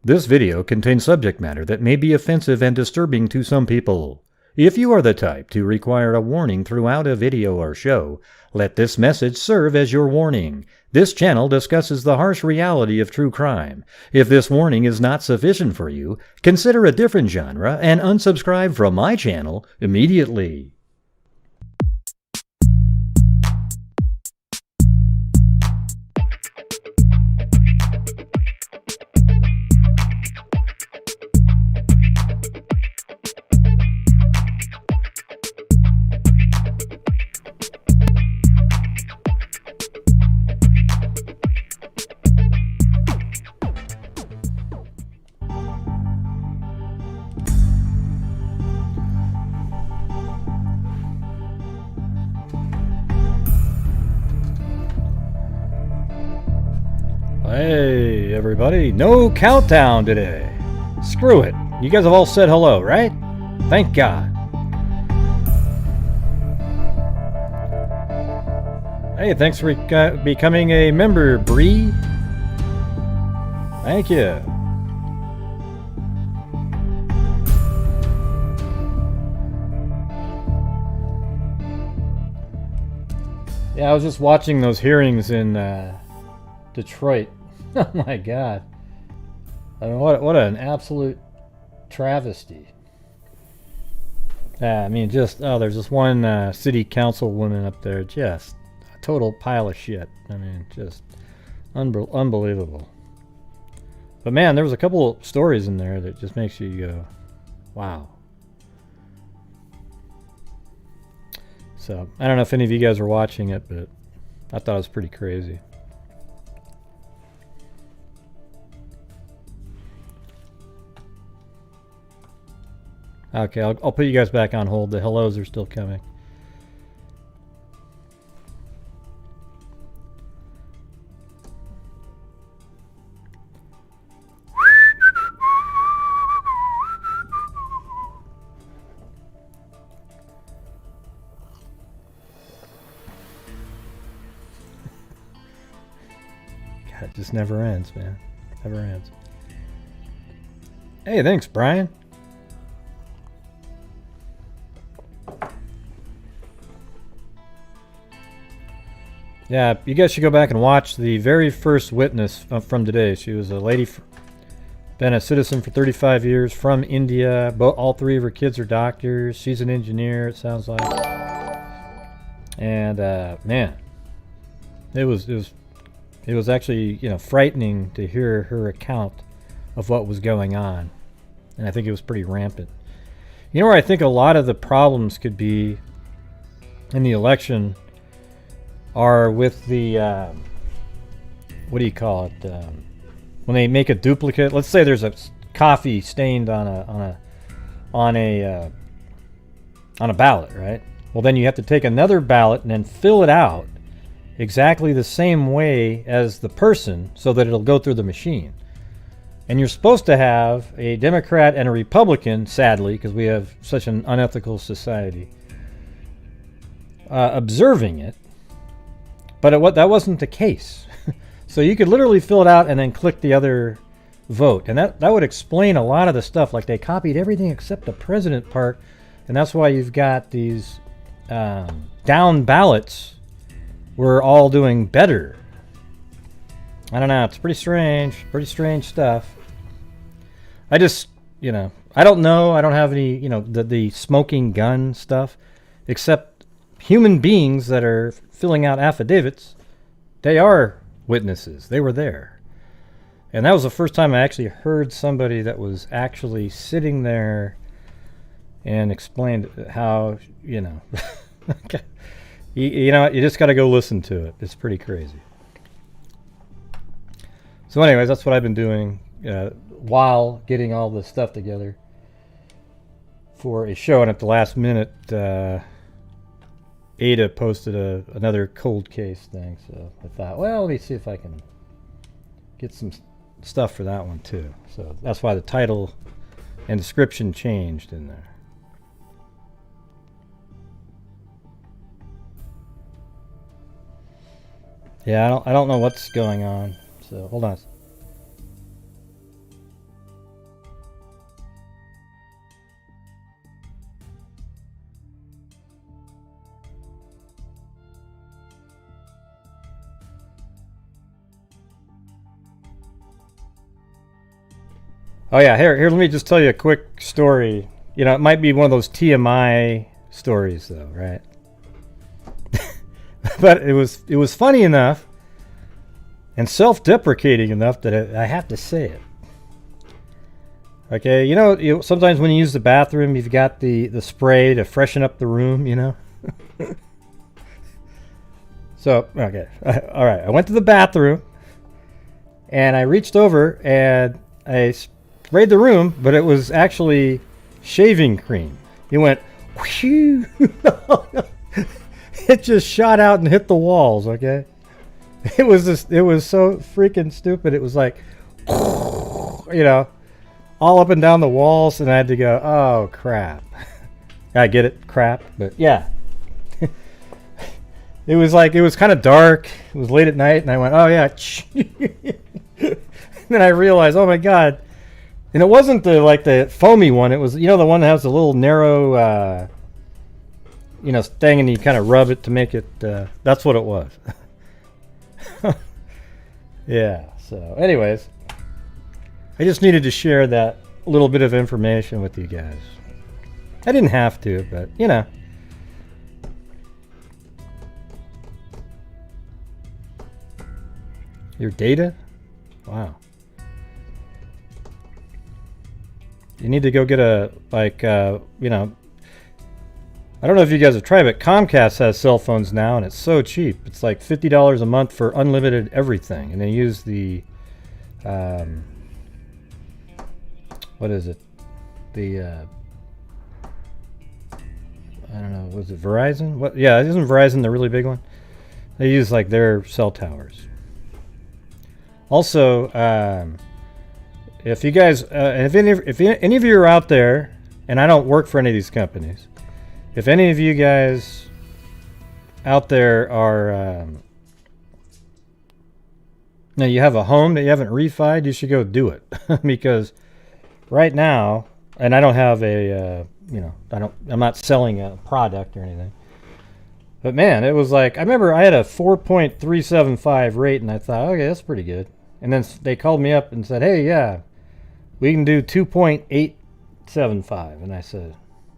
This video contains subject matter that may be offensive and disturbing to some people. If you are the type to require a warning throughout a video or show, let this message serve as your warning. This channel discusses the harsh reality of true crime. If this warning is not sufficient for you, consider a different genre and unsubscribe from my channel immediately. Hey everybody, no countdown today. Screw it. You guys have all said hello, right? Thank God. Hey, thanks for becoming a member, Bree. Thank you. Yeah, I was just watching those hearings in Detroit. Oh my God! I mean, what an absolute travesty. I mean, just there's this one city council woman up there, just a total pile of shit. I mean, just unbelievable. But man, there was a couple of stories in there that just makes you go, wow. So I don't know if any of you guys were watching it, but I thought it was pretty crazy. Okay, I'll put you guys back on hold. The hellos are still coming. God, it just never ends, man. Never ends. Hey, thanks, Brian. Yeah, you guys should go back and watch the very first witness from today. She was a lady, been a citizen for 35 years, from India. All three of her kids are doctors. She's an engineer, it sounds like. And man, it was actually frightening to hear her account of what was going on, and I think it was pretty rampant. You know where I think a lot of the problems could be in the election are with the what do you call it, when they make a duplicate. Let's say there's a coffee stained on a ballot, right? Well, then you have to take another ballot and then fill it out exactly the same way as the person so that it'll go through the machine. And you're supposed to have a Democrat and a Republican, sadly, because we have such an unethical society, observing it. But that wasn't the case. So you could literally fill it out and then click the other vote. And that would explain a lot of the stuff. Like, they copied everything except the president part. And that's why you've got these down ballots. We're all doing better. I don't know. It's pretty strange stuff. I just, I don't know. I don't have any, the smoking gun stuff, except human beings that are filling out affidavits. They are witnesses. They were there. And that was the first time I actually heard somebody that was actually sitting there and explained how, you just got to go listen to it. It's pretty crazy. So anyways, that's what I've been doing while getting all this stuff together for a show. And at the last minute, Ada posted another cold case thing. So I thought, well, let me see if I can get some stuff for that one too. So that's why the title and description changed in there. Yeah, I don't know what's going on. So hold on. Oh yeah, here. Let me just tell you a quick story. You know, it might be one of those TMI stories, though, right? But it was funny enough and self-deprecating enough that I have to say it. Okay, you know, sometimes when you use the bathroom, you've got the spray to freshen up the room, you know? So, okay, all right, I went to the bathroom, and I reached over, and I sprayed the room, but it was actually shaving cream. It went, whoosh. It just shot out and hit the walls, okay? It was so freaking stupid. It was like, you know, all up and down the walls, and I had to go, oh, crap. I get it, crap, but yeah. It was kind of dark. It was late at night, and I went, oh, yeah. And then I realized, oh, my God. And it wasn't the foamy one. It was, you know, the one that has a little narrow, you know, thing, and you kind of rub it to make it, that's what it was. Yeah, so anyways, I just needed to share that little bit of information with you guys. I didn't have to, but, you know. Your data? Wow. You need to go get a, you know, I don't know if you guys have tried it, but Comcast has cell phones now, and it's so cheap. It's like $50 a month for unlimited everything. And they use the, what is it? The, I don't know, was it Verizon? What? Yeah, isn't Verizon the really big one? They use like their cell towers. Also, if you guys, if any of you are out there, and I don't work for any of these companies, if any of you guys out there are, now you have a home that you haven't refied, you should go do it. Because right now, and I don't have a, you know, I'm not selling a product or anything. But man, it was like, I remember I had a 4.375 rate, and I thought, okay, that's pretty good. And then they called me up and said, hey, yeah, we can do 2.875. And I said,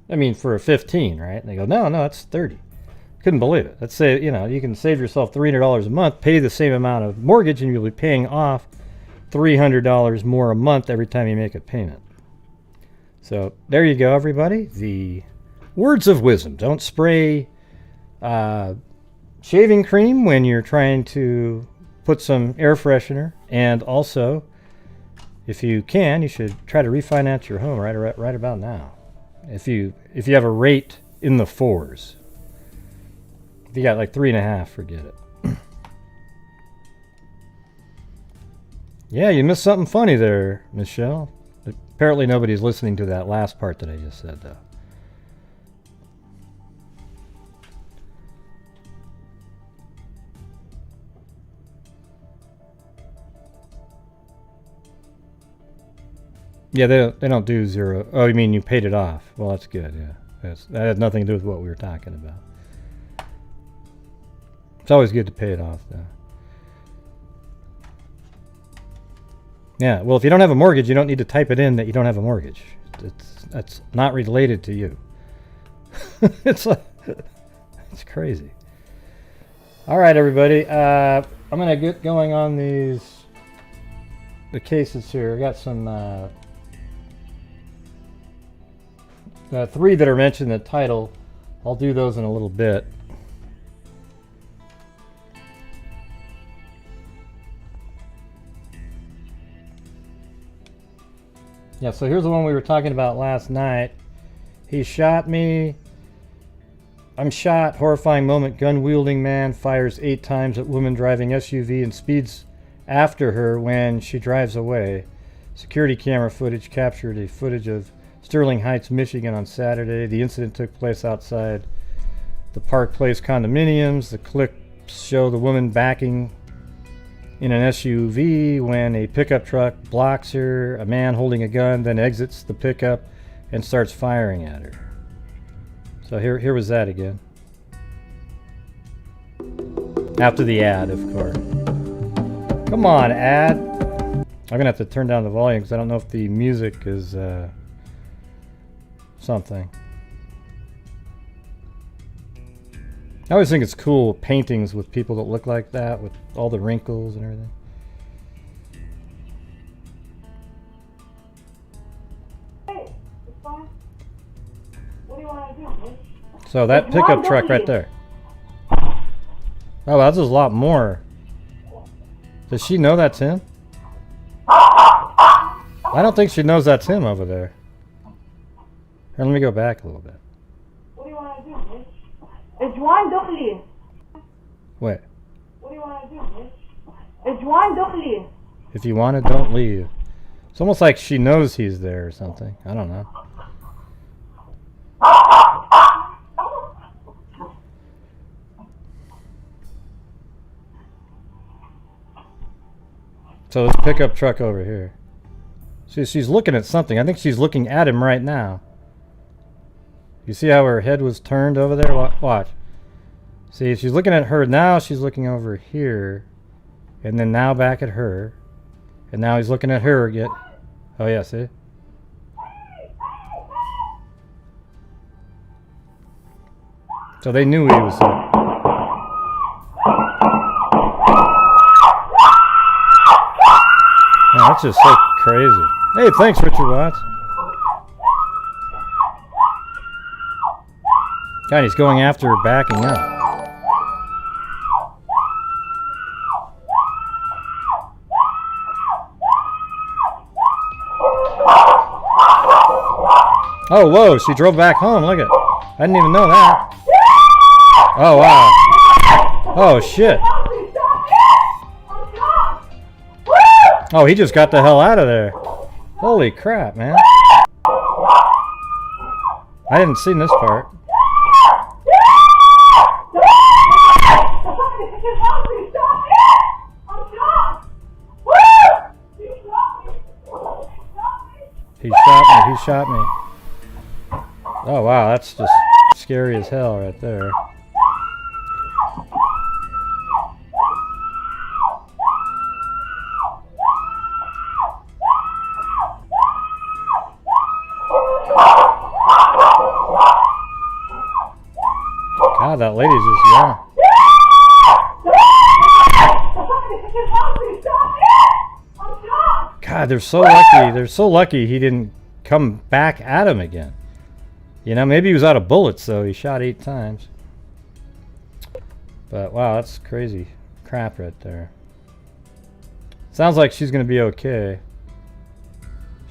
I mean, for a 15, right? And they go, no, that's 30. Couldn't believe it. Let's say, you know, you can save yourself $300 a month, pay the same amount of mortgage, and you'll be paying off $300 more a month every time you make a payment. So there you go, everybody. The words of wisdom. Don't spray shaving cream when you're trying to put some air freshener. And also, if you can, you should try to refinance your home right about now. If you have a rate in the 4s. If you got like 3.5, forget it. Yeah, you missed something funny there, Michelle. Apparently nobody's listening to that last part that I just said, though. Yeah, they don't do zero. Oh, you mean you paid it off? Well, that's good. Yeah, that had nothing to do with what we were talking about. It's always good to pay it off, though. Yeah. Well, if you don't have a mortgage, you don't need to type it in that you don't have a mortgage. That's not related to you. It's crazy. All right, everybody. I'm gonna get going on the cases here. I got some. 3 that are mentioned in the title. I'll do those in a little bit. Yeah, so here's the one we were talking about last night. He shot me. I'm shot. Horrifying moment. Gun-wielding man fires 8 times at woman driving SUV and speeds after her when she drives away. Security camera footage captured a footage of Sterling Heights, Michigan on Saturday. The incident took place outside the Park Place condominiums. The clips show the woman backing in an SUV when a pickup truck blocks her. A man holding a gun then exits the pickup and starts firing at her. So here was that again. After the ad, of course. Come on, ad. I'm gonna have to turn down the volume because I don't know if the music is something. I always think it's cool paintings with people that look like that, with all the wrinkles and everything. Hey, it's fine. What do you want to do, bitch? So that pickup truck right there. Oh, that's a lot more. Does she know that's him? I don't think she knows that's him over there. Here, let me go back a little bit. What do you want to do, bitch? It's one, don't leave. Wait. What do you want to do, bitch? It's one, don't leave. If you want it, don't leave. It's almost like she knows he's there or something. I don't know. So this pickup truck over here. See, she's looking at something. I think she's looking at him right now. You see how her head was turned over there? Watch. See, she's looking at her. Now she's looking over here. And then now back at her. And now he's looking at her again. Oh, yeah, see? So they knew he was there. Man, that's just so crazy. Hey, thanks, Richard Watts. God, he's going after her, backing up. Oh, whoa, she drove back home. Look at it. I didn't even know that. Oh, wow. Oh, shit. Oh, he just got the hell out of there. Holy crap, man. I didn't see this part. He shot me. Oh, wow, that's just scary as hell right there. God, that lady's just young. God, they're so lucky. They're so lucky he didn't come back at him again. You know, maybe he was out of bullets, though. He shot 8 times. But, wow, that's crazy crap right there. Sounds like she's going to be okay.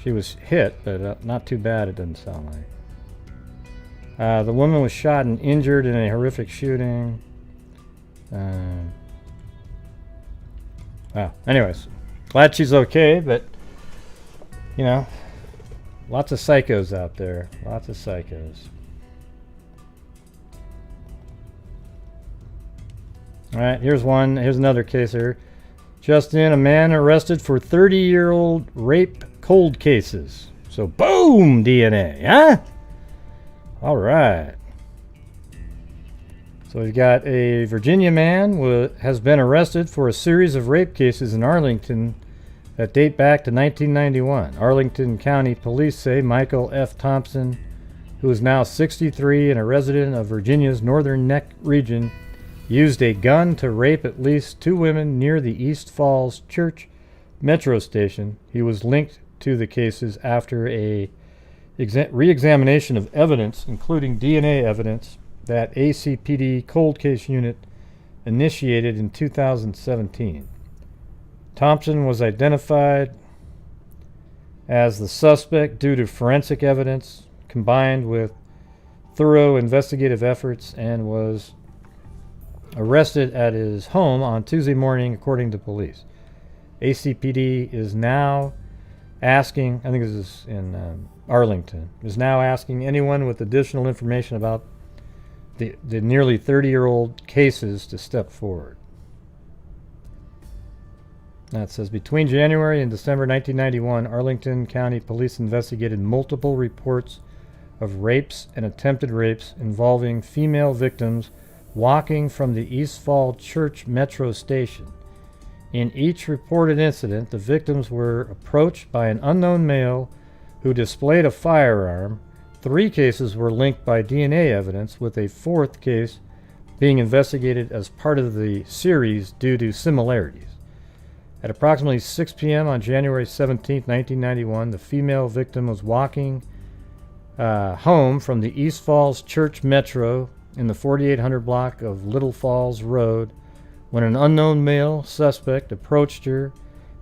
She was hit, but not too bad, it doesn't sound like. The woman was shot and injured in a horrific shooting. Wow. Anyways, glad she's okay, but, you know, lots of psychos out there. Lots of psychos. All right, here's one. Here's another case here. Just in, a man arrested for 30-year-old rape cold cases. So, boom, DNA, huh? All right. So we've got a Virginia man has been arrested for a series of rape cases in Arlington that date back to 1991. Arlington County Police say Michael F. Thompson, who is now 63 and a resident of Virginia's Northern Neck region, used a gun to rape at least 2 women near the East Falls Church metro station. He was linked to the cases after a re-examination of evidence, including DNA evidence, that ACPD cold case unit initiated in 2017. Thompson was identified as the suspect due to forensic evidence combined with thorough investigative efforts and was arrested at his home on Tuesday morning, according to police. ACPD is now asking, I think this is in Arlington, is now asking anyone with additional information about the nearly 30-year-old cases to step forward. Now it says, between January and December 1991, Arlington County Police investigated multiple reports of rapes and attempted rapes involving female victims walking from the East Falls Church metro station. In each reported incident, the victims were approached by an unknown male who displayed a firearm. 3 cases were linked by DNA evidence, with a 4th case being investigated as part of the series due to similarities. At approximately 6 p.m. on January 17, 1991, the female victim was walking home from the East Falls Church Metro in the 4800 block of Little Falls Road when an unknown male suspect approached her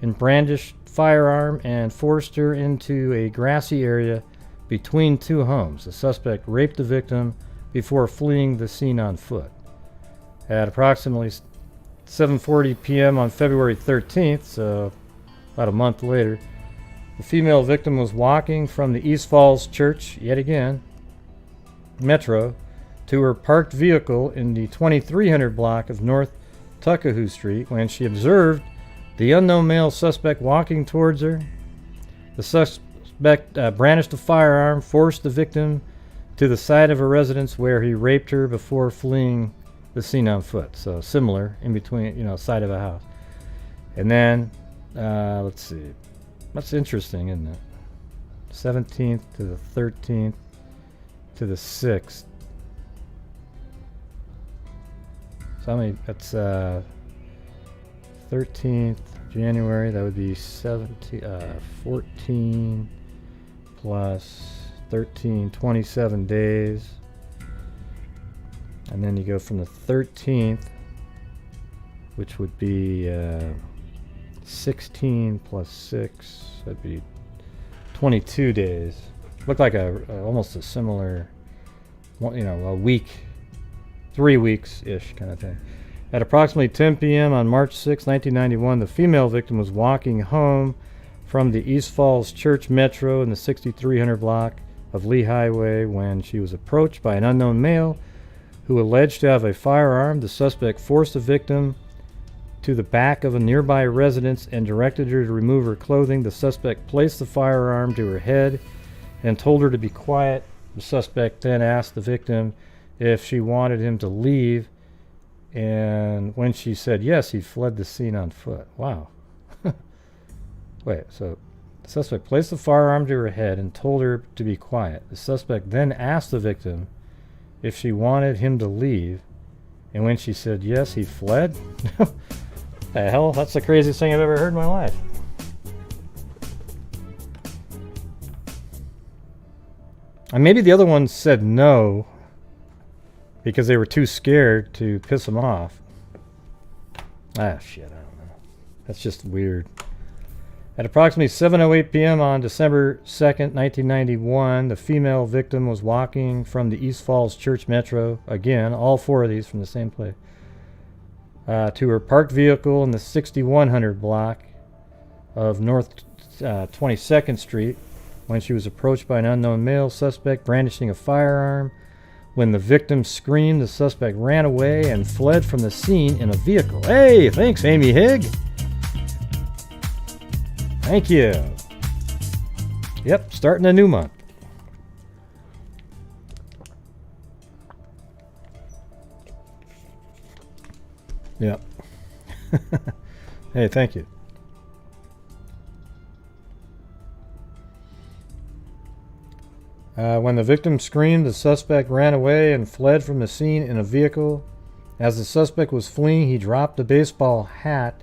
and brandished firearm and forced her into a grassy area between 2 homes. The suspect raped the victim before fleeing the scene on foot. At approximately 7:40 p.m. on February 13th, so about a month later, the female victim was walking from the East Falls Church, yet again, Metro, to her parked vehicle in the 2300 block of North Tuckahoo Street when she observed the unknown male suspect walking towards her. The suspect brandished a firearm, forced the victim to the side of her residence where he raped her before fleeing the scene on foot. So similar, in between, side of a house. And then, let's see. That's interesting, isn't it? 17th to the 13th to the 6th. So that's 13th January, that would be 14 plus 13, 27 days. And then you go from the 13th, which would be 16 plus 6, that'd be 22 days. Looked like almost a similar, a week, 3 weeks-ish kind of thing. At approximately 10 p.m. on March 6, 1991, the female victim was walking home from the East Falls Church Metro in the 6300 block of Lee Highway when she was approached by an unknown male who alleged to have a firearm. The suspect forced the victim to the back of a nearby residence and directed her to remove her clothing. The suspect placed the firearm to her head and told her to be quiet. The suspect then asked the victim if she wanted him to leave, and when she said yes, he fled the scene on foot. Wow. Wait, so the suspect placed the firearm to her head and told her to be quiet. The suspect then asked the victim if she wanted him to leave, and when she said yes, he fled? The hell? That's the craziest thing I've ever heard in my life. And maybe the other one said no because they were too scared to piss him off. Shit, I don't know. That's just weird. At approximately 7:08 p.m. on December 2nd, 1991, the female victim was walking from the East Falls Church Metro, again, all 4 of these from the same place, to her parked vehicle in the 6100 block of North 22nd Street when she was approached by an unknown male suspect brandishing a firearm. When the victim screamed, the suspect ran away and fled from the scene in a vehicle. Hey, thanks, Amy Higg. Thank you. Yep, starting a new month. Yep. Hey, thank you. When the victim screamed, the suspect ran away and fled from the scene in a vehicle. As the suspect was fleeing, he dropped the baseball hat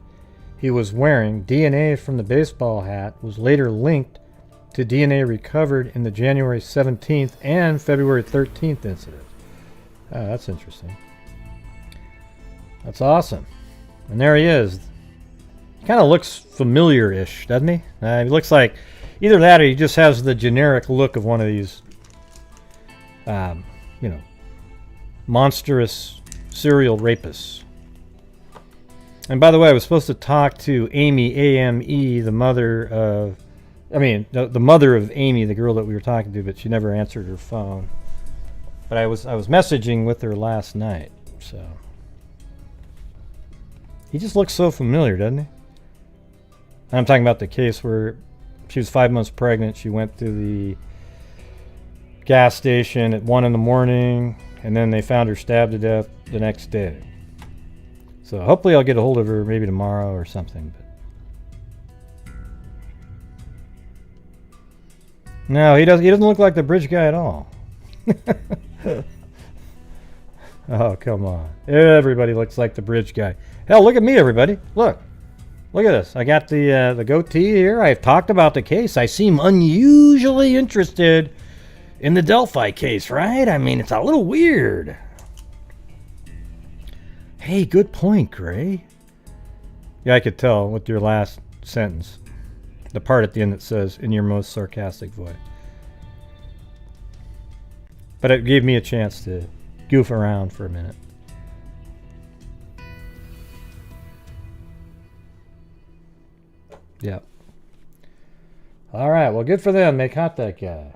he was wearing. DNA from the baseball hat was later linked to DNA recovered in the January 17th and February 13th incident. That's interesting. That's awesome. And there he is. He kind of looks familiar-ish, doesn't he? He looks like either that or he just has the generic look of one of these, monstrous serial rapists. And by the way, I was supposed to talk to Amy, A-M-E, the mother of, the mother of Amy, the girl that we were talking to, but she never answered her phone. But I was messaging with her last night, so. He just looks so familiar, doesn't he? I'm talking about the case where she was 5 months pregnant. She went to the gas station at 1 a.m, and then they found her stabbed to death the next day. So hopefully I'll get a hold of her maybe tomorrow or something. But no, he doesn't look like the bridge guy at all. Oh, come on. Everybody looks like the bridge guy. Hell, look at me, everybody. Look at this. I got the goatee here. I've talked about the case. I seem unusually interested in the Delphi case, right? I mean, it's a little weird. Hey, good point, Gray. Yeah, I could tell with your last sentence. The part at the end that says, in your most sarcastic voice. But it gave me a chance to goof around for a minute. Yep. All right, well, good for them. They caught that guy.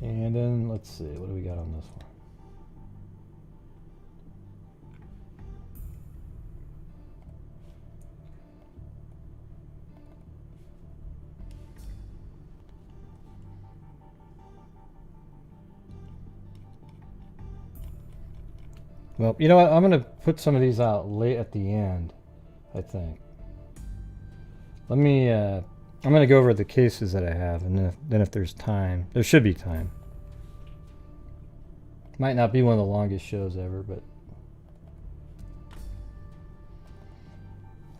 And then, let's see, what do we got on this one? Well, you know what? I'm going to put some of these out late at the end, I think. Let me, I'm going to go over the cases that I have, and then if there's time, there should be time. Might not be one of the longest shows ever, but...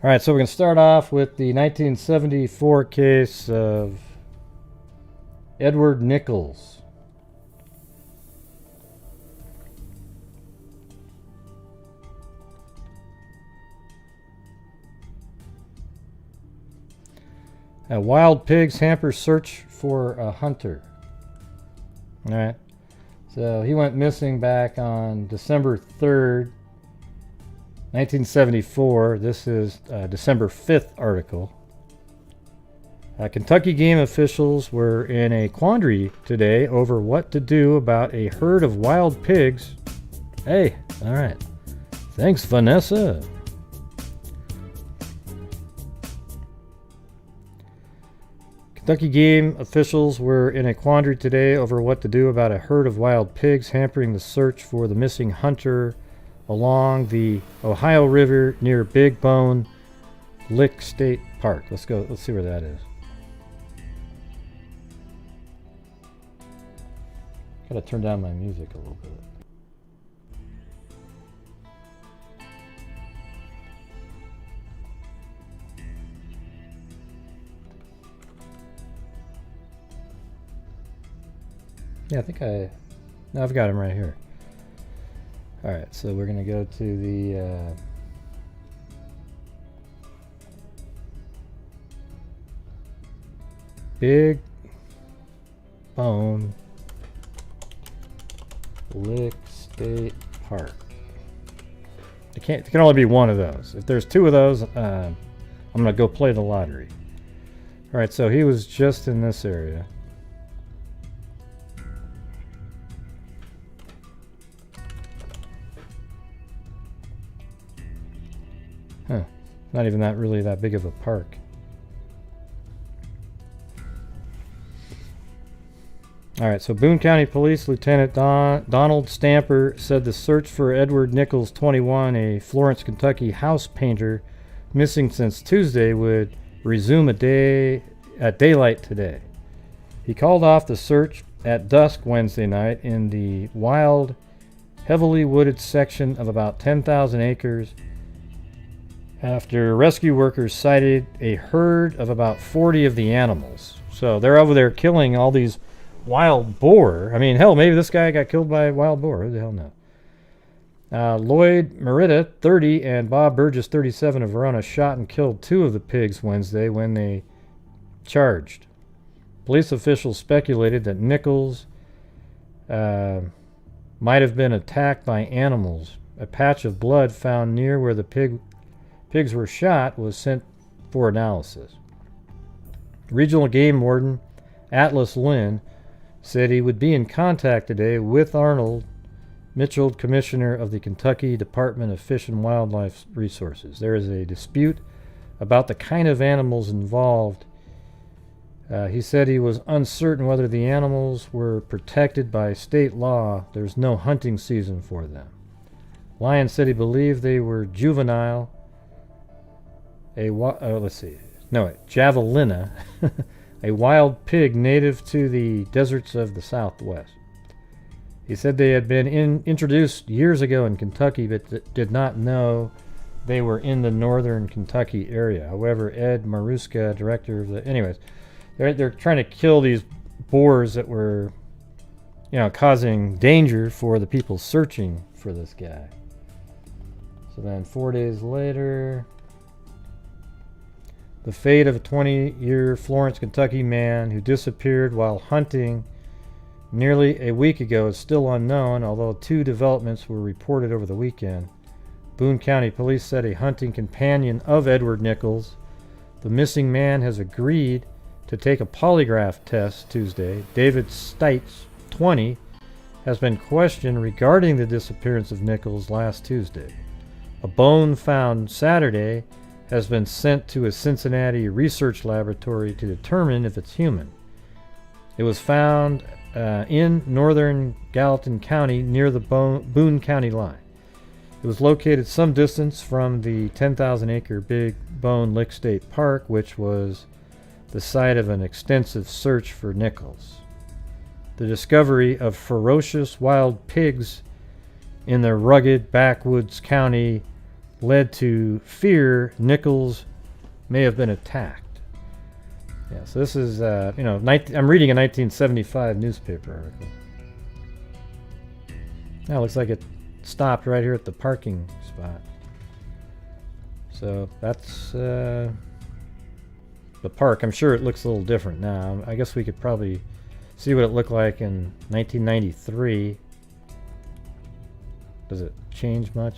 All right, so we're going to start off with the 1974 case of Edward Nichols. A wild pigs hamper search for a hunter. All right. So he went missing back on December 3rd, 1974. This is December 5th article. Kentucky game officials were in a quandary today over what to do about a herd of wild pigs. Hey, all right. Thanks, Vanessa. Kentucky game officials were in a quandary today over what to do about a herd of wild pigs hampering the search for the missing hunter along the Ohio River near Big Bone Lick State Park. Let's go. Let's see where that is. Gotta turn down my music a little bit. Yeah, I think no, I've got him right here. All right, so we're going to go to the Big Bone Lick State Park. There can only be one of those. If there's two of those, I'm going to go play the lottery. All right, so he was just in this area. Huh. Not even really that big of a park. All right, so Boone County Police Lieutenant Donald Stamper said the search for Edward Nichols, 21, a Florence, Kentucky house painter, missing since Tuesday, would resume at daylight today. He called off the search at dusk Wednesday night in the wild, heavily wooded section of about 10,000 acres after rescue workers sighted a herd of about 40 of the animals. So they're over there killing all these wild boar. I mean, hell, maybe this guy got killed by a wild boar. Who the hell knows? Lloyd Merida, 30, and Bob Burgess, 37, of Verona, shot and killed two of the pigs Wednesday when they charged. Police officials speculated that Nichols might have been attacked by animals. A patch of blood found near where the pigs were shot was sent for analysis. Regional Game Warden Atlas Lynn said he would be in contact today with Arnold Mitchell, Commissioner of the Kentucky Department of Fish and Wildlife Resources. There is a dispute about the kind of animals involved He said he was uncertain whether the animals were protected by state law. There's no hunting season for them. Lyon said he believed they were juvenile. Javelina, a wild pig native to the deserts of the Southwest. He said they had been introduced years ago in Kentucky, but did not know they were in the northern Kentucky area. However, Ed Maruska, director of the... Anyways, they're trying to kill these boars that were, causing danger for the people searching for this guy. So then 4 days later... The fate of a 20-year Florence, Kentucky man who disappeared while hunting nearly a week ago is still unknown, although 2 developments were reported over the weekend. Boone County police said a hunting companion of Edward Nichols, the missing man, has agreed to take a polygraph test Tuesday. David Stites, 20, has been questioned regarding the disappearance of Nichols last Tuesday. A bone found Saturday has been sent to a Cincinnati research laboratory to determine if it's human. It was found in northern Gallatin County near the Boone County line. It was located some distance from the 10,000-acre Big Bone Lick State Park, which was the site of an extensive search for Nichols. The discovery of ferocious wild pigs in the rugged backwoods county led to fear Nichols may have been attacked. Yeah, so this is, I'm reading a 1975 newspaper article. Now it looks like it stopped right here at the parking spot. So that's the park. I'm sure it looks a little different now. I guess we could probably see what it looked like in 1993. Does it change much?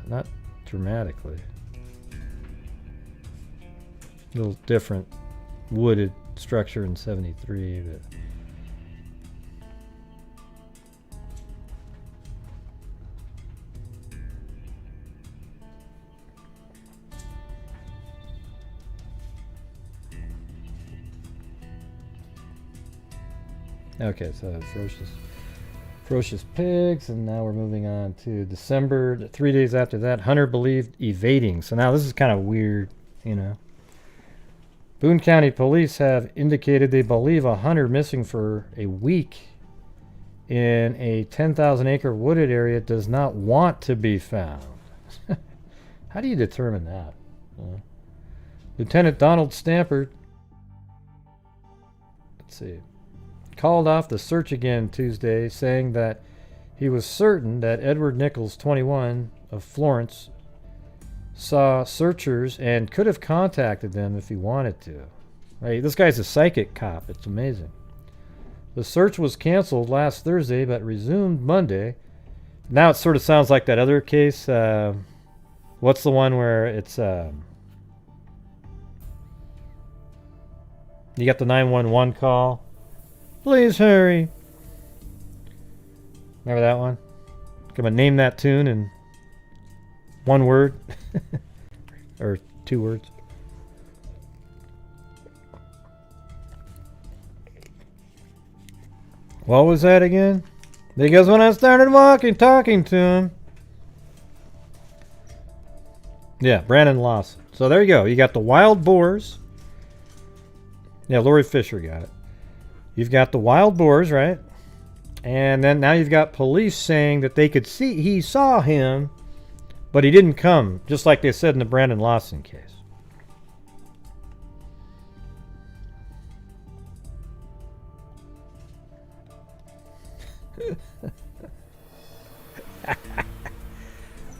Not dramatically. A little different wooded structure in 73, but okay, so ferocious pigs, and now we're moving on to December. 3 days after that, hunter believed evading. So now this is kind of weird, Boone County police have indicated they believe a hunter missing for a week in a 10,000-acre wooded area does not want to be found. How do you determine that? Lieutenant Donald Stampert, called off the search again Tuesday, saying that he was certain that Edward Nichols, 21, of Florence, saw searchers and could have contacted them if he wanted to. Right? This guy's a psychic cop. It's amazing. The search was canceled last Thursday but resumed Monday. Now it sort of sounds like that other case. What's the one where it's... you got the 911 call. Please hurry. Remember that one? Can I name that tune in one word? Or 2 words? What was that again? Because when I started talking to him. Yeah, Brandon Lawson. So there you go. You got the wild boars. Yeah, Lori Fisher got it. You've got the wild boars, right? And then now you've got police saying that they could see, he saw him, but he didn't come, just like they said in the Brandon Lawson case.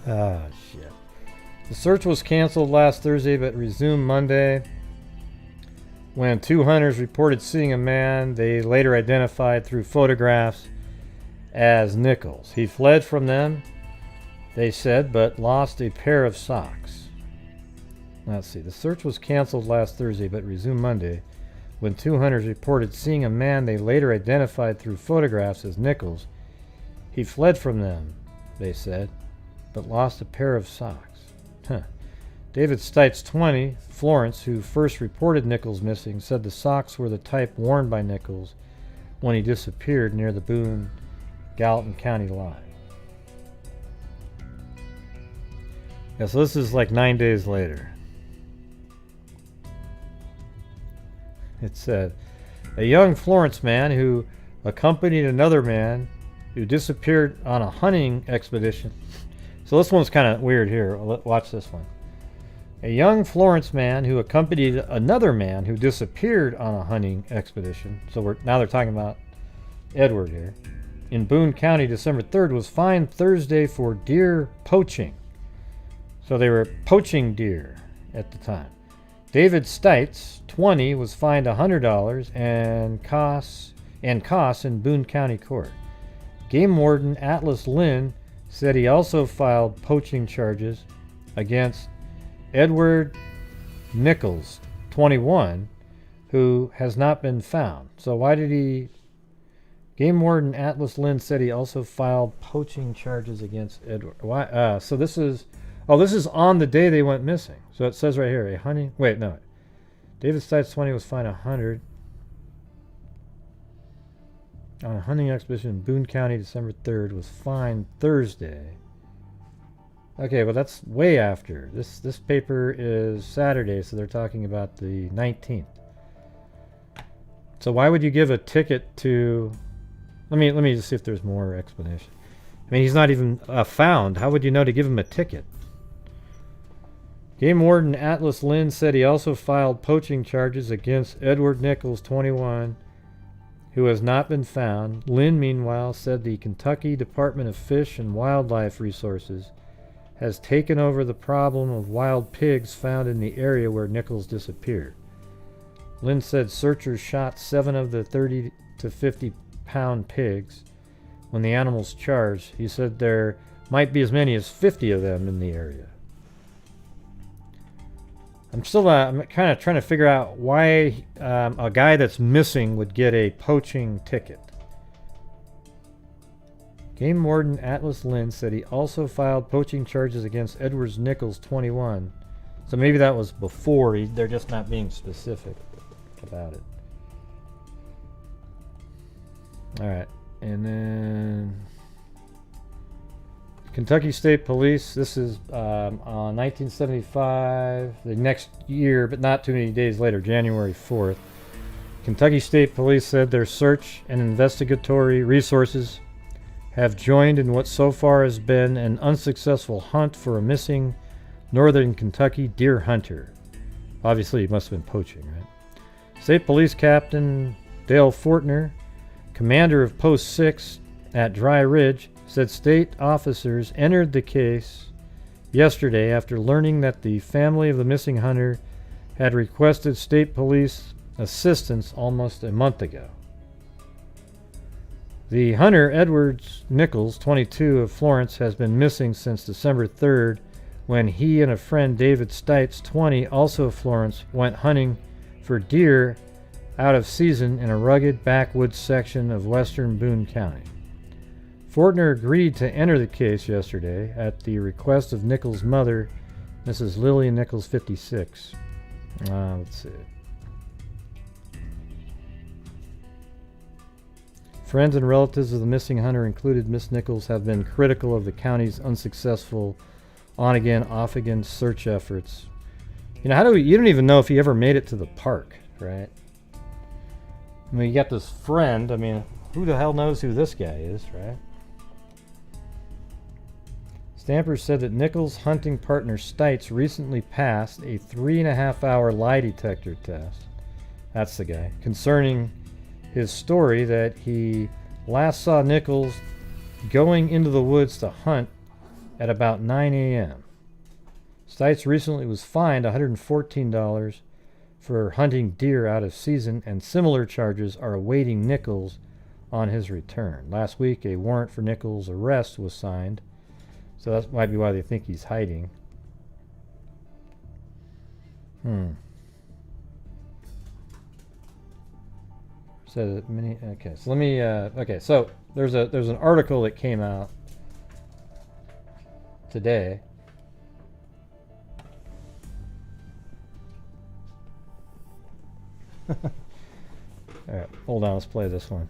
Oh, shit. The search was canceled last Thursday but resumed Monday when 2 hunters reported seeing a man they later identified through photographs as Nichols. He fled from them, they said, but lost a pair of socks. Let's see. The search was canceled last Thursday but resumed Monday when 2 hunters reported seeing a man they later identified through photographs as Nichols. He fled from them, they said, but lost a pair of socks. David Stites, 20, Florence, who first reported Nichols missing, said the socks were the type worn by Nichols when he disappeared near the Boone Gallatin County line. Yeah, so this is like 9 days later. It said, a young Florence man who accompanied another man who disappeared on a hunting expedition. So this one's kind of weird here. Watch this one. A young Florence man who accompanied another man who disappeared on a hunting expedition. So now they're talking about Edward here. In Boone County, December 3rd, was fined Thursday for deer poaching. So they were poaching deer at the time. David Stites, 20, was fined $100 and costs in Boone County Court. Game warden Atlas Lynn said he also filed poaching charges against Edward Nichols, 21, who has not been found. So why did he... Game warden Atlas Lynn said he also filed poaching charges against Edward. Why? So this is... Oh, this is on the day they went missing. So it says right here, a hunting... Wait, no. David Stites, 20, was fined $100 on a hunting expedition in Boone County, December 3rd, was fined Thursday. Okay, well that's way after. This paper is Saturday, so they're talking about the 19th. So why would you give a ticket to... Let me just see if there's more explanation. I mean, he's not even found. How would you know to give him a ticket? Game warden Atlas Lynn said he also filed poaching charges against Edward Nichols, 21, who has not been found. Lynn, meanwhile, said the Kentucky Department of Fish and Wildlife Resources has taken over the problem of wild pigs found in the area where Nichols disappeared. Lynn said searchers shot 7 of the 30 to 50 pound pigs when the animals charged. He said there might be as many as 50 of them in the area. I'm kind of trying to figure out why a guy that's missing would get a poaching ticket. Game warden Atlas Lynn said he also filed poaching charges against Edward Nichols, 21. So maybe that was before. They're just not being specific about it. All right, and then Kentucky State Police. This is on 1975, the next year, but not too many days later, January 4th. Kentucky State Police said their search and investigatory resources have joined in what so far has been an unsuccessful hunt for a missing northern Kentucky deer hunter. Obviously, he must have been poaching, right? State Police Captain Dale Fortner, commander of Post 6 at Dry Ridge, said state officers entered the case yesterday after learning that the family of the missing hunter had requested state police assistance almost a month ago. The hunter, Edward Nichols, 22, of Florence, has been missing since December 3rd, when he and a friend, David Stites, 20, also of Florence, went hunting for deer out of season in a rugged backwoods section of western Boone County. Fortner agreed to enter the case yesterday at the request of Nichols' mother, Mrs. Lillian Nichols, 56. Let's see. Friends and relatives of the missing hunter, included Miss Nichols, have been critical of the county's unsuccessful on-again, off-again search efforts. You know, you don't even know if he ever made it to the park, right? I mean, you got this friend. I mean, who the hell knows who this guy is, right? Stampers said that Nichols' hunting partner Stites recently passed a 3.5-hour lie detector test. That's the guy. Concerning his story that he last saw Nichols going into the woods to hunt at about 9 a.m. Stites recently was fined $114 for hunting deer out of season, and similar charges are awaiting Nichols on his return. Last week, a warrant for Nichols' arrest was signed, so that might be why they think he's hiding. So that many. Okay, so let me. Okay, so there's an article that came out today. All right, hold on. Let's play this one.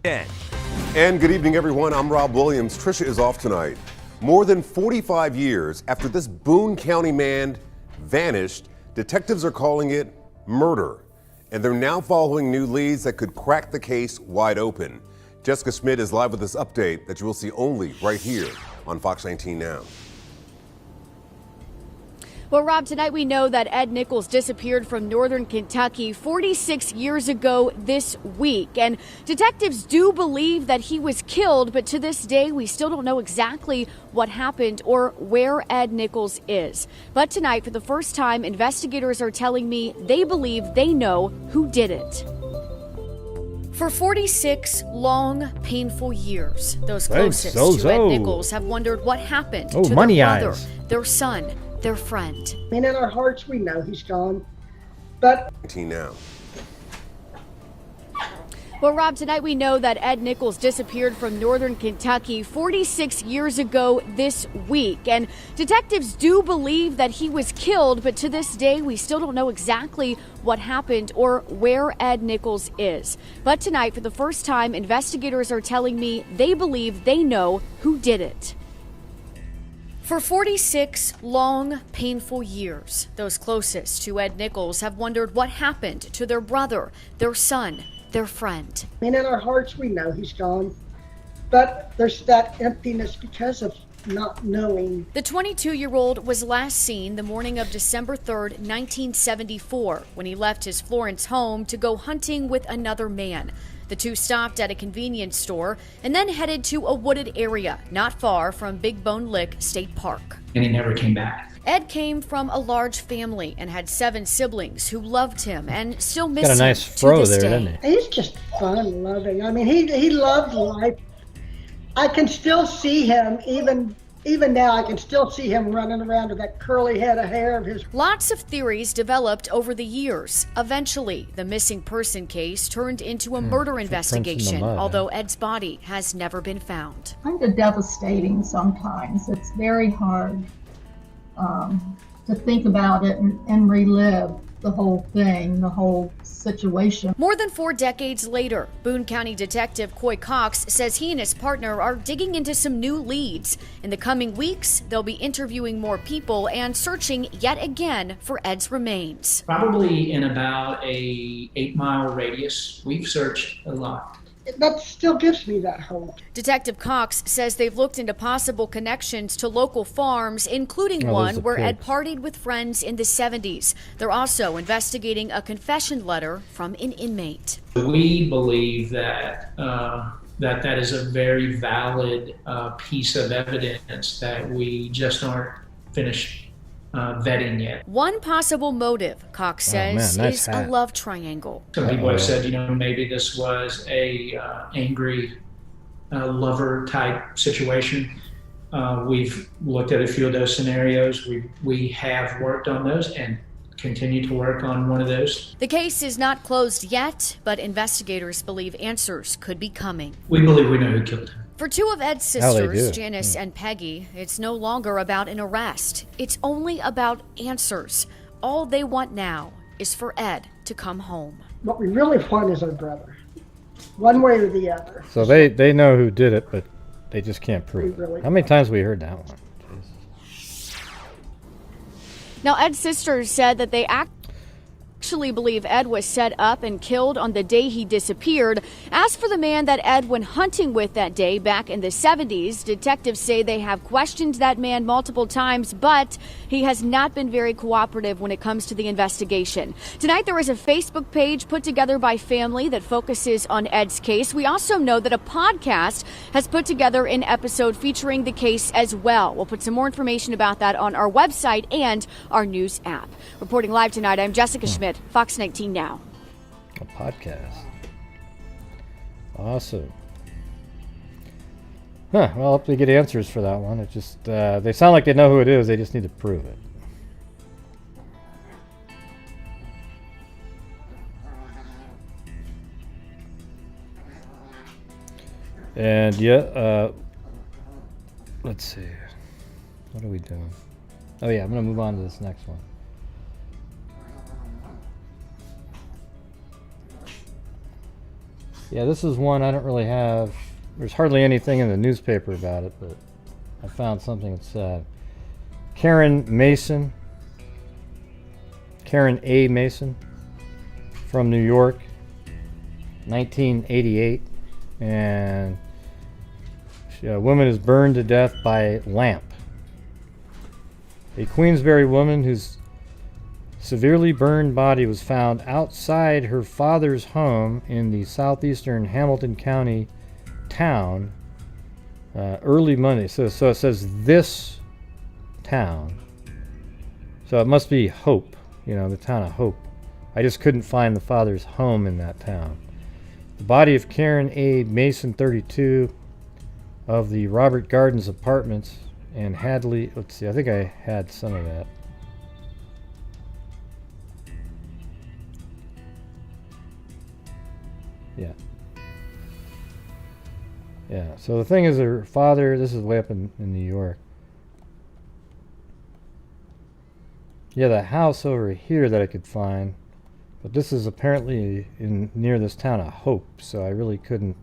And good evening, everyone. I'm Rob Williams. Trisha is off tonight. More than 45 years after this Boone County man vanished, detectives are calling it murder. And they're now following new leads that could crack the case wide open. Jessica Schmidt is live with this update that you will see only right here on Fox 19 Now. Well, Rob, tonight we know that Ed Nichols disappeared from northern Kentucky 46 years ago this week. And detectives do believe that he was killed, but to this day, we still don't know exactly what happened or where Ed Nichols is. But tonight, for the first time, investigators are telling me they believe they know who did it. For 46 long, painful years, those closest to Ed Nichols have wondered what happened to their brother, their son, their friend. And in our hearts, we know he's gone. But Now. Well, Rob, tonight we know that Ed Nichols disappeared from northern Kentucky 46 years ago this week. And detectives do believe that he was killed, but to this day, we still don't know exactly what happened or where Ed Nichols is. But tonight, for the first time, investigators are telling me they believe they know who did it. For 46 long, painful years, those closest to Ed Nichols have wondered what happened to their brother, their son, their friend. and in our hearts, we know he's gone. But there's that emptiness because of not knowing. The 22-year-old was last seen the morning of December 3rd, 1974, when he left his Florence home to go hunting with another man. The two stopped at a convenience store and then headed to a wooded area not far from Big Bone Lick State Park. And he never came back. Ed came from a large family and had 7 siblings who loved him and still miss Got a him nice to fro this there, day. doesn't he? He's just fun loving. I mean, he loved life. I can still see him, even now, I can still see him running around with that curly head of hair of his. Lots of theories developed over the years. Eventually, the missing person case turned into a murder investigation, mud, although Ed's body has never been found. Kind of devastating sometimes. It's very hard to think about it and relive the whole thing, the whole situation. More than 4 decades later, Boone County Detective Coy Cox says he and his partner are digging into some new leads. In the coming weeks, they'll be interviewing more people and searching yet again for Ed's remains. Probably in about a 8-mile radius. We've searched a lot. That still gives me that hope. Detective Cox says they've looked into possible connections to local farms, including one where Ed partied with friends in the 70s. They're also investigating a confession letter from an inmate. We believe that that is a very valid piece of evidence that we just aren't finished vetting yet. One possible motive, Cox says, nice is hat. a love triangle. Some people have said, maybe this was a angry lover type situation. We've looked at a few of those scenarios. We have worked on those and continue to work on one of those. The case is not closed yet, but investigators believe answers could be coming. We believe we know who killed him. For 2 of Ed's How they sisters, do. Janice and Peggy, it's no longer about an arrest. It's only about answers. All they want now is for Ed to come home. What we really want is our brother, one way or the other. So they know who did it, but they just can't prove We really- it. How many times have we heard that one? Jeez. Now, Ed's sisters said that they actually believe Ed was set up and killed on the day he disappeared. As for the man that Ed went hunting with that day back in the 70s, detectives say they have questioned that man multiple times, but he has not been very cooperative when it comes to the investigation. Tonight, there is a Facebook page put together by family that focuses on Ed's case. We also know that a podcast has put together an episode featuring the case as well. We'll put some more information about that on our website and our news app. Reporting live tonight, I'm Jessica Schmidt, Fox 19 Now. A podcast. Awesome. Huh. Well, I hope they get answers for that one. It just they sound like they know who it is. They just need to prove it. And yeah, let's see. What are we doing? Oh yeah, I'm gonna move on to this next one. Yeah, this is one I don't really have. There's hardly anything in the newspaper about it, but I found something that said Karen A. Mason from New York, 1988, and a woman is burned to death by lamp. A Queensbury woman whose severely burned body was found outside her father's home in the southeastern Hamilton County town early Monday. So it says this town. So it must be Hope, the town of Hope. I just couldn't find the father's home in that town. The body of Karen A. Mason, 32, of the Robert Gardens Apartments and Hadley. Let's see, I think I had some of that. Yeah. Yeah, so the thing is, her father, this is way up in New York. Yeah, the house over here that I could find, but this is apparently near this town of Hope, so I really couldn't,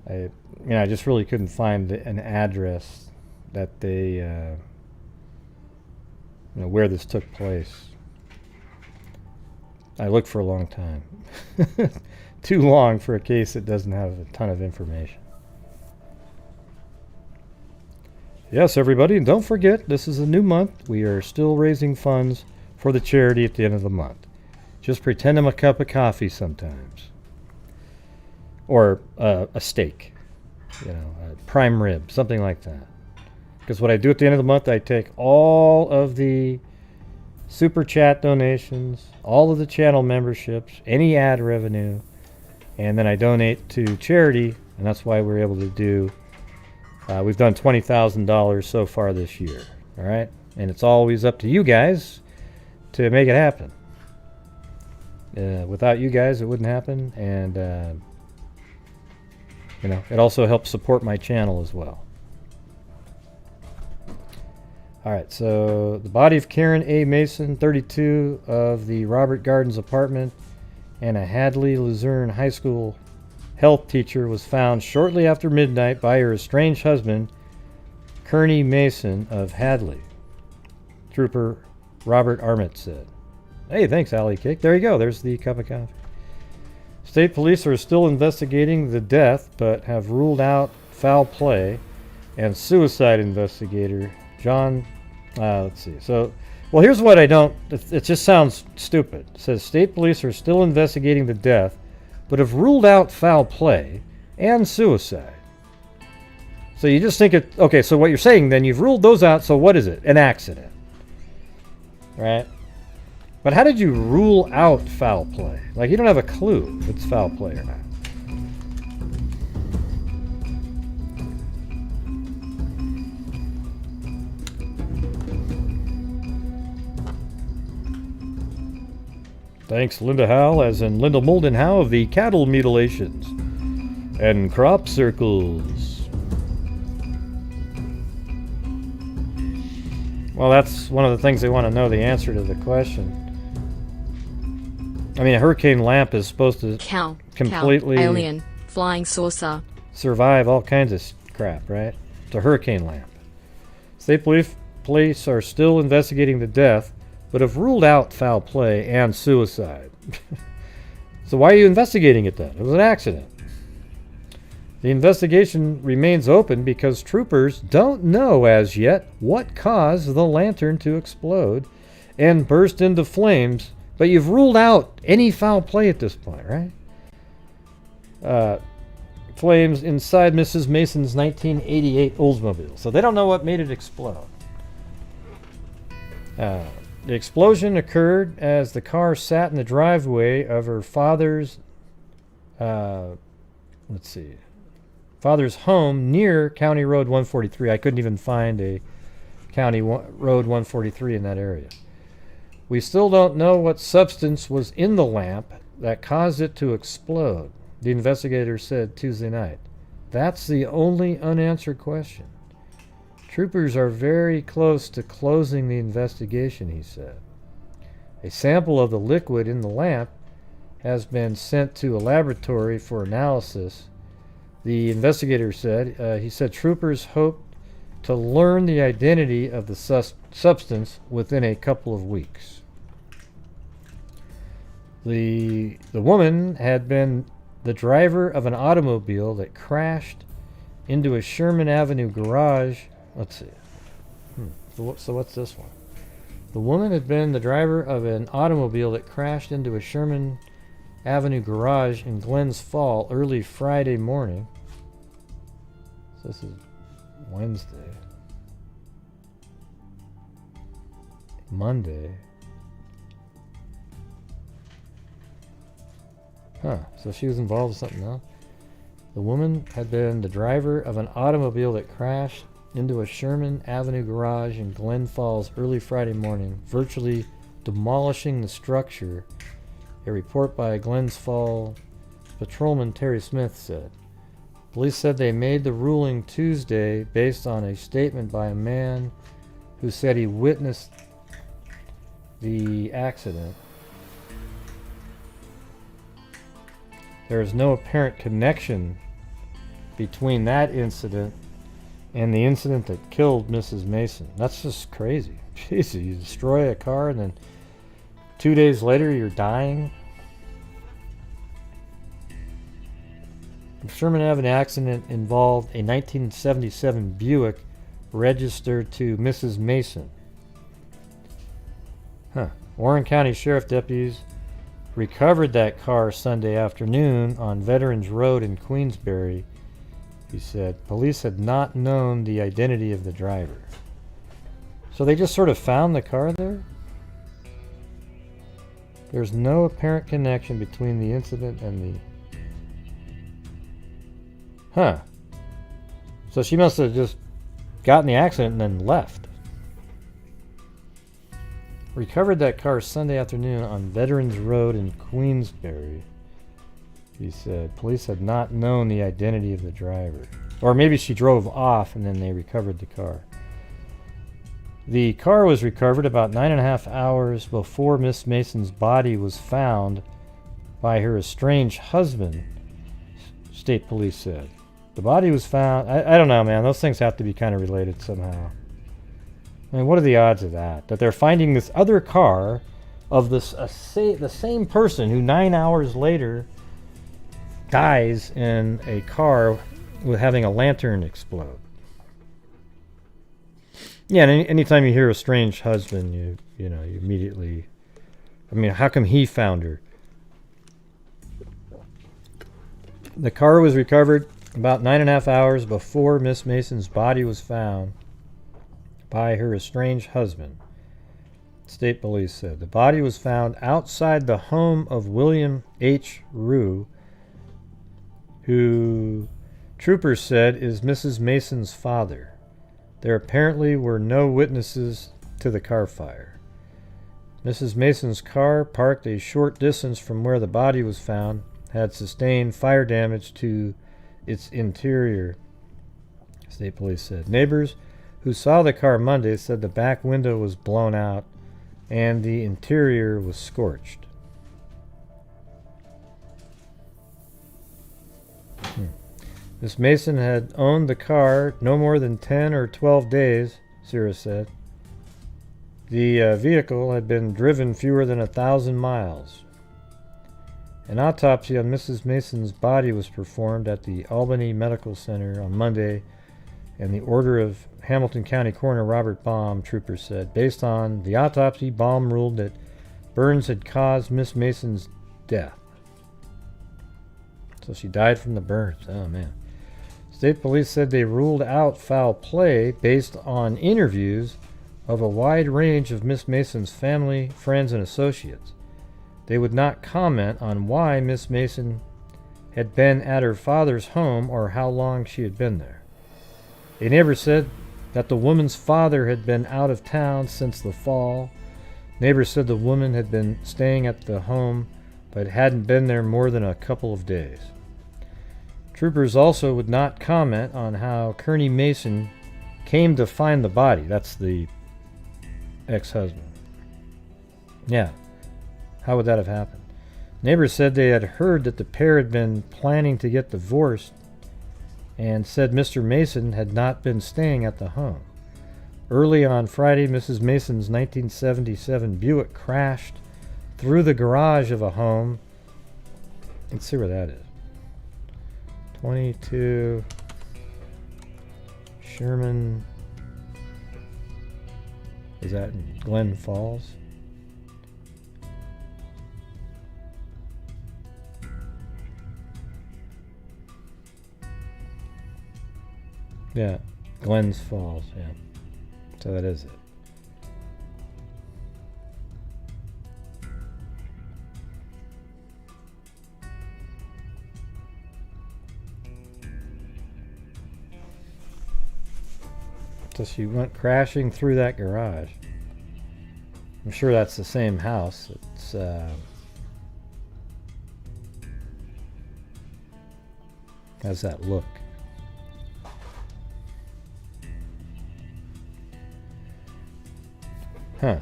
I just really couldn't find an address that they, where this took place. I looked for a long time. Too long for a case that doesn't have a ton of information. Yes, everybody, and don't forget, this is a new month. We are still raising funds for the charity at the end of the month. Just pretend I'm a cup of coffee sometimes. Or a steak, a prime rib, something like that. Because what I do at the end of the month, I take all of the super chat donations, all of the channel memberships, any ad revenue, and then I donate to charity, and that's why we're able to do, we've done $20,000 so far this year, all right? And it's always up to you guys to make it happen. Without you guys, it wouldn't happen, and, it also helps support my channel as well. All right, so the body of Karen A. Mason, 32, of the Robert Gardens Apartment, and a Hadley Luzerne High School health teacher was found shortly after midnight by her estranged husband, Kearney Mason of Hadley. Trooper Robert Armit said. Hey, thanks, Allie Cake. There you go. There's the cup of coffee. State police are still investigating the death, but have ruled out foul play, and suicide investigator John, let's see. So, well, here's what I don't, it just sounds stupid. It says state police are still investigating the death, but have ruled out foul play and suicide. So you just think it, okay, so what you're saying then, you've ruled those out, so what is it? An accident. Right? But how did you rule out foul play? Like, you don't have a clue if it's foul play or not. Thanks, Linda Howe, as in Linda Molden Howe of the Cattle Mutilations and Crop Circles. Well, that's one of the things they want to know, the answer to the question. I mean, a hurricane lamp is supposed to completely alien, flying saucer, survive all kinds of crap, right? It's a hurricane lamp. State police are still investigating the death, but have ruled out foul play and suicide. So why are you investigating it then? It was an accident. The investigation remains open because troopers don't know as yet what caused the lantern to explode and burst into flames, but you've ruled out any foul play at this point, right? Flames inside Mrs. Mason's 1988 Oldsmobile. So they don't know what made it explode. The explosion occurred as the car sat in the driveway of her father's, father's home near County Road 143. I couldn't even find a Road 143 in that area. We still don't know what substance was in the lamp that caused it to explode, the investigator said Tuesday night. That's the only unanswered question. Troopers are very close to closing the investigation, he said. A sample of the liquid in the lamp has been sent to a laboratory for analysis. The investigator said, he said troopers hoped to learn the identity of the substance within a couple of weeks. The woman had been the driver of an automobile that crashed into a Sherman Avenue garage. Let's see. So what's this one? The woman had been the driver of an automobile that crashed into a Sherman Avenue garage in Glens Falls early Friday morning. So this is Wednesday. Monday. So she was involved with something else. The woman had been the driver of an automobile that crashed into a Sherman Avenue garage in Glens Falls early Friday morning, virtually demolishing the structure, a report by Glens Falls patrolman Terry Smith said. Police said they made the ruling Tuesday based on a statement by a man who said he witnessed the accident. There is no apparent connection between that incident and the incident that killed Mrs. Mason. That's just crazy. Jeez, you destroy a car and then 2 days later you're dying. The Sherman Avenue accident involved a 1977 Buick registered to Mrs. Mason. Warren County Sheriff deputies recovered that car Sunday afternoon on Veterans Road in Queensbury. He said police had not known the identity of the driver. So they just sort of found the car there? There's no apparent connection between the incident and the... So she must have just gotten the accident and then left. Recovered that car Sunday afternoon on Veterans Road in Queensbury. He said police had not known the identity of the driver. Or maybe she drove off and then they recovered the car. The car was recovered about 9.5 hours before Miss Mason's body was found by her estranged husband, state police said. The body was found... I don't know, man. Those things have to be kind of related somehow. I mean, what are the odds of that? That they're finding this other car of the same person who 9 hours later dies in a car with having a lantern explode. Yeah, and anytime you hear estranged husband, you immediately... I mean, how come he found her? The car was recovered about 9.5 hours before Miss Mason's body was found by her estranged husband, state police said. The body was found outside the home of William H. Rue, who troopers said is Mrs. Mason's father. There apparently were no witnesses to the car fire. Mrs. Mason's car, parked a short distance from where the body was found, had sustained fire damage to its interior, state police said. Neighbors who saw the car Monday said the back window was blown out and the interior was scorched. Miss Mason had owned the car no more than 10 or 12 days, Sierra said. The vehicle had been driven fewer than 1,000 miles. An autopsy on Mrs. Mason's body was performed at the Albany Medical Center on Monday, and the order of Hamilton County Coroner Robert Baum, troopers said. Based on the autopsy, Baum ruled that burns had caused Miss Mason's death. So she died from the burns. Oh, man. State police said they ruled out foul play based on interviews of a wide range of Miss Mason's family, friends, and associates. They would not comment on why Miss Mason had been at her father's home or how long she had been there. A neighbor said that the woman's father had been out of town since the fall. Neighbors said the woman had been staying at the home but hadn't been there more than a couple of days. Troopers also would not comment on how Kearney Mason came to find the body. That's the ex-husband. Yeah. How would that have happened? Neighbors said they had heard that the pair had been planning to get divorced and said Mr. Mason had not been staying at the home. Early on Friday, Mrs. Mason's 1977 Buick crashed through the garage of a home. Let's see where that is. 22 Sherman. Is that in Glens Falls? Yeah, Glens Falls, yeah. So that is it. So she went crashing through that garage. I'm sure that's the same house. It's how's that look? Huh.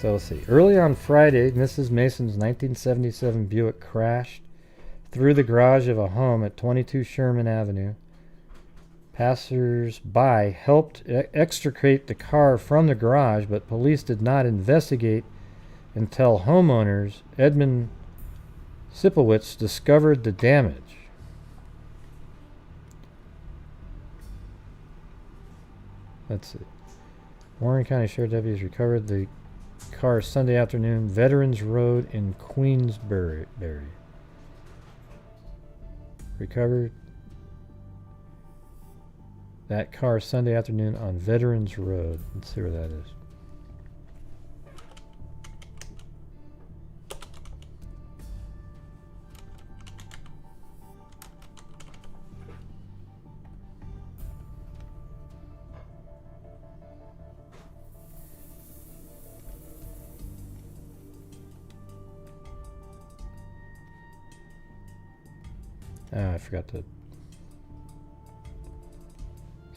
So let's see. Early on Friday, Mrs. Mason's 1977 Buick crashed through the garage of a home at 22 Sherman Avenue. Passers-by helped extricate the car from the garage, but police did not investigate until homeowners Edmund Sipowicz discovered the damage. Let's see. Warren County Sheriff deputies recovered the car Sunday afternoon, Veterans Road in Queensbury. Recovered that car Sunday afternoon on Veterans Road. Let's see where that is. I forgot to.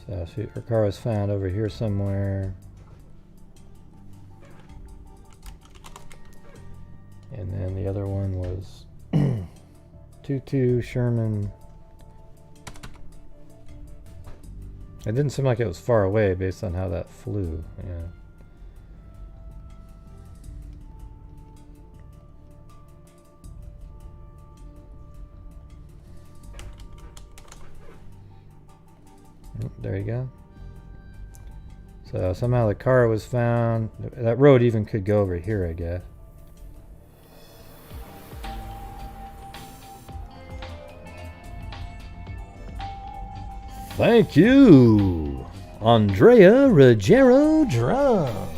So her car was found over here somewhere. And then the other one was 22 Sherman. It didn't seem like it was far away based on how that flew. Yeah. There you go. So somehow the car was found. That road even could go over here, I guess. Thank you, Andrea Ruggiero Drum.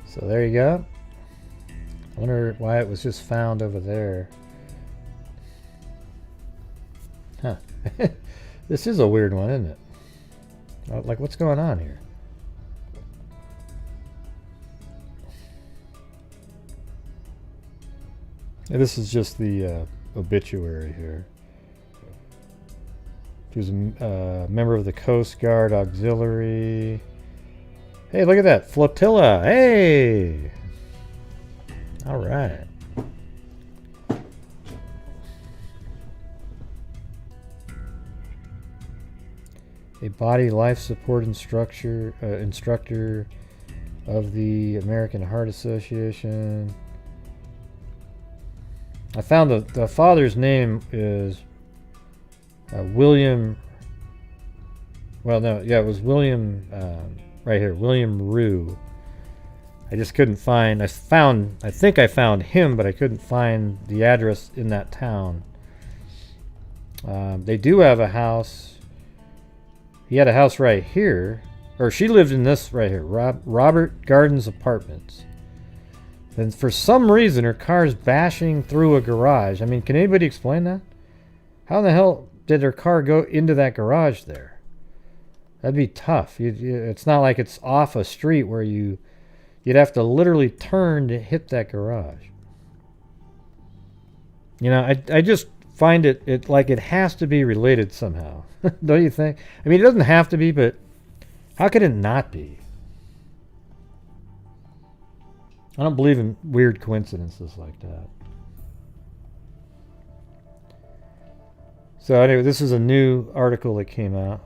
So there you go. I wonder why it was just found over there. Huh. This is a weird one, isn't it? Like, what's going on here? Yeah, this is just the obituary here. He was a member of the Coast Guard Auxiliary. Hey, look at that. Flotilla. Hey! All right. A body life support instructor of the American Heart Association. I found the father's name is William. Well, no, yeah, it was William. Right here, William Rue. I just couldn't find. I think I found him, but I couldn't find the address in that town. They do have a house. He had a house right here, or she lived in this right here, Robert Gardens Apartments. And for some reason, her car's bashing through a garage. I mean, can anybody explain that? How in the hell did her car go into that garage there? That'd be tough. It's not like it's off a street where you'd have to literally turn to hit that garage. You know, I just find it like it has to be related somehow. Don't you think? I mean, it doesn't have to be, but how could it not be? I don't believe in weird coincidences like that. So anyway, this is a new article that came out.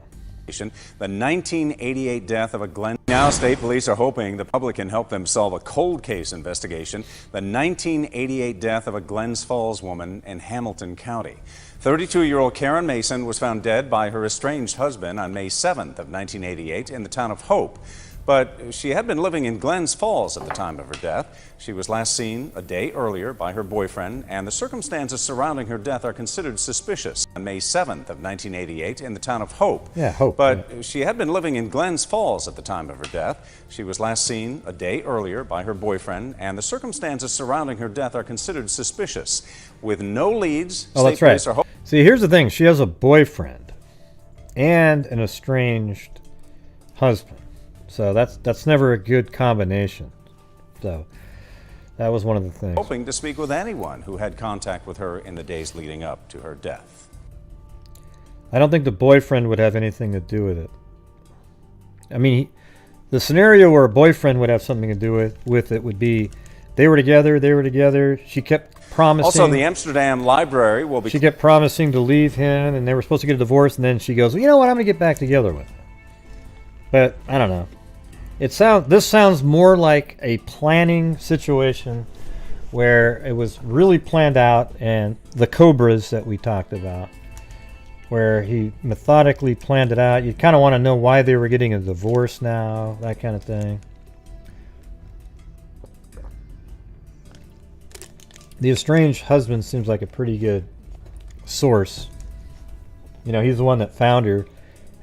The 1988 death of a Glens. Now state police are hoping the public can help them solve a cold case investigation. The 1988 death of a Glens Falls woman in Hamilton County. 32-year-old Karen Mason was found dead by her estranged husband on May 7th of 1988 in the town of Hope. But she had been living in Glens Falls at the time of her death. She was last seen a day earlier by her boyfriend, and the circumstances surrounding her death are considered suspicious. On May 7th of 1988 in the town of Hope. Yeah, Hope. But she had been living in Glens Falls at the time of her death. She was last seen a day earlier by her boyfriend, and the circumstances surrounding her death are considered suspicious. With no leads, Oh, that's right. See, here's the thing. She has a boyfriend and an estranged husband. So that's never a good combination. So that was one of the things. Hoping to speak with anyone who had contact with her in the days leading up to her death. I don't think the boyfriend would have anything to do with it. I mean, the scenario where a boyfriend would have something to do with it would be they were together. She kept promising. Also, the Amsterdam Library will be. She kept promising to leave him, and they were supposed to get a divorce, and then she goes, well, you know what, I'm going to get back together with him. But I don't know. This sounds more like a planning situation where it was really planned out, and the Cobras that we talked about, where he methodically planned it out. You kind of want to know why they were getting a divorce now, that kind of thing. The estranged husband seems like a pretty good source. You know, he's the one that found her,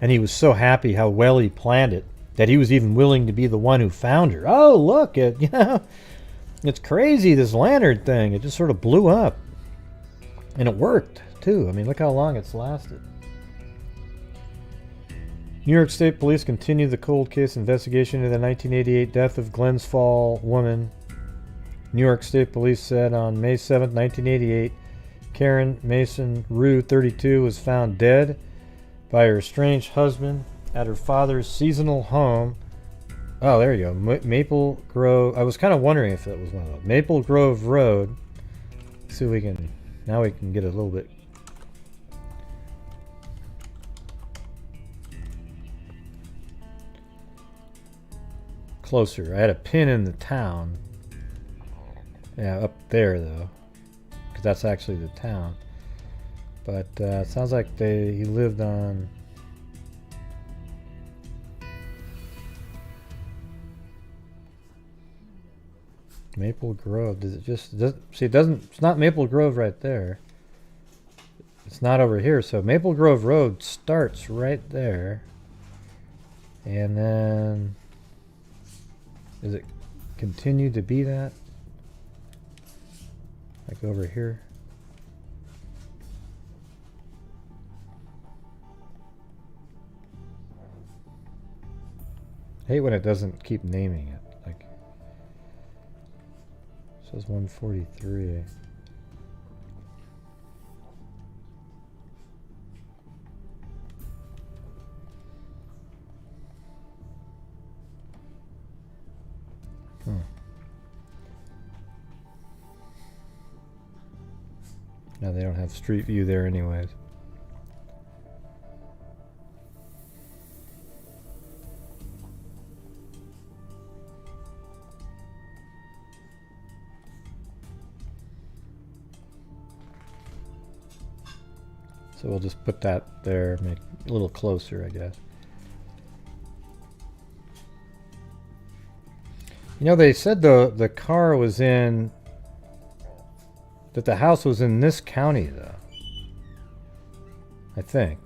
and he was so happy how well he planned it that he was even willing to be the one who found her. Oh, look, it's crazy, this lantern thing. It just sort of blew up. And it worked, too. I mean, look how long it's lasted. New York State Police continue the cold case investigation into the 1988 death of Glens Falls woman. New York State Police said on May 7, 1988, Karen Mason Rue, 32, was found dead by her estranged husband at her father's seasonal home. Oh, there you go. Maple Grove. I was kind of wondering if that was one of those. Maple Grove Road. Let's see if we can. Now we can get a little bit. Closer. I had a pin in the town. Yeah, up there though, because that's actually the town. But it sounds like he lived on. Maple Grove. Does it just see? It doesn't. It's not Maple Grove right there. It's not over here. So Maple Grove Road starts right there, and then does it continue to be that? Like over here. I hate when it doesn't keep naming it. Like, it says 143. Now they don't have Street View there anyways. So we'll just put that there, make it a little closer, I guess. You know, they said the car was in, that the house was in this county, though. I think.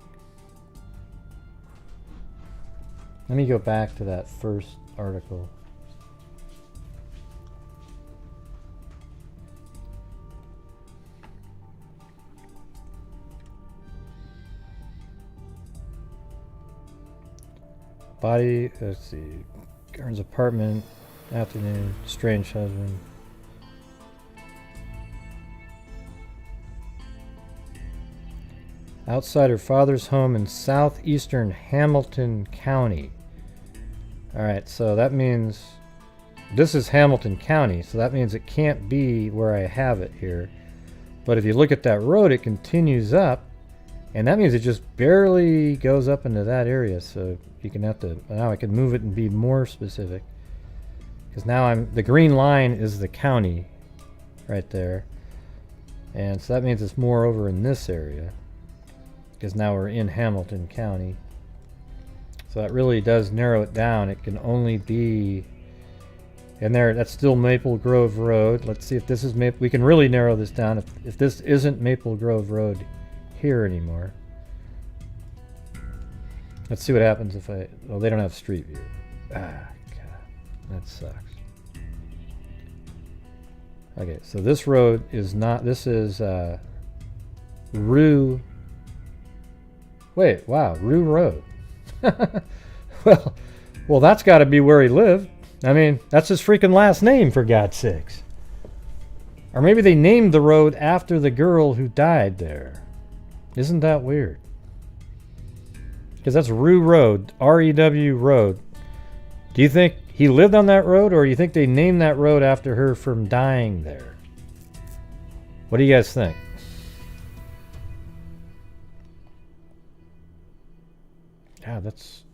Let me go back to that first article. Body, let's see, Karen's apartment, afternoon, strange husband. Outside her father's home in southeastern Hamilton County. Alright, so that means this is Hamilton County, so that means it can't be where I have it here. But if you look at that road, it continues up, and that means it just barely goes up into that area. So you can have to, now I can move it and be more specific. Because now the green line is the county right there. And so that means it's more over in this area. Because now we're in Hamilton County. So that really does narrow it down. It can only be, and there, that's still Maple Grove Road. Let's see if this is we can really narrow this down if this isn't Maple Grove Road here anymore. Let's see what happens if I, well, they don't have street view. Ah, God, that sucks. Okay, so this road is not, this is Rue, wait, wow, Rue Road. well, that's got to be where he lived. I mean, that's his freaking last name, for God's sakes. Or maybe they named the road after the girl who died there. Isn't that weird? Because that's Rue Road, R-E-W Road. Do you think he lived on that road, or do you think they named that road after her from dying there? What do you guys think? God, that's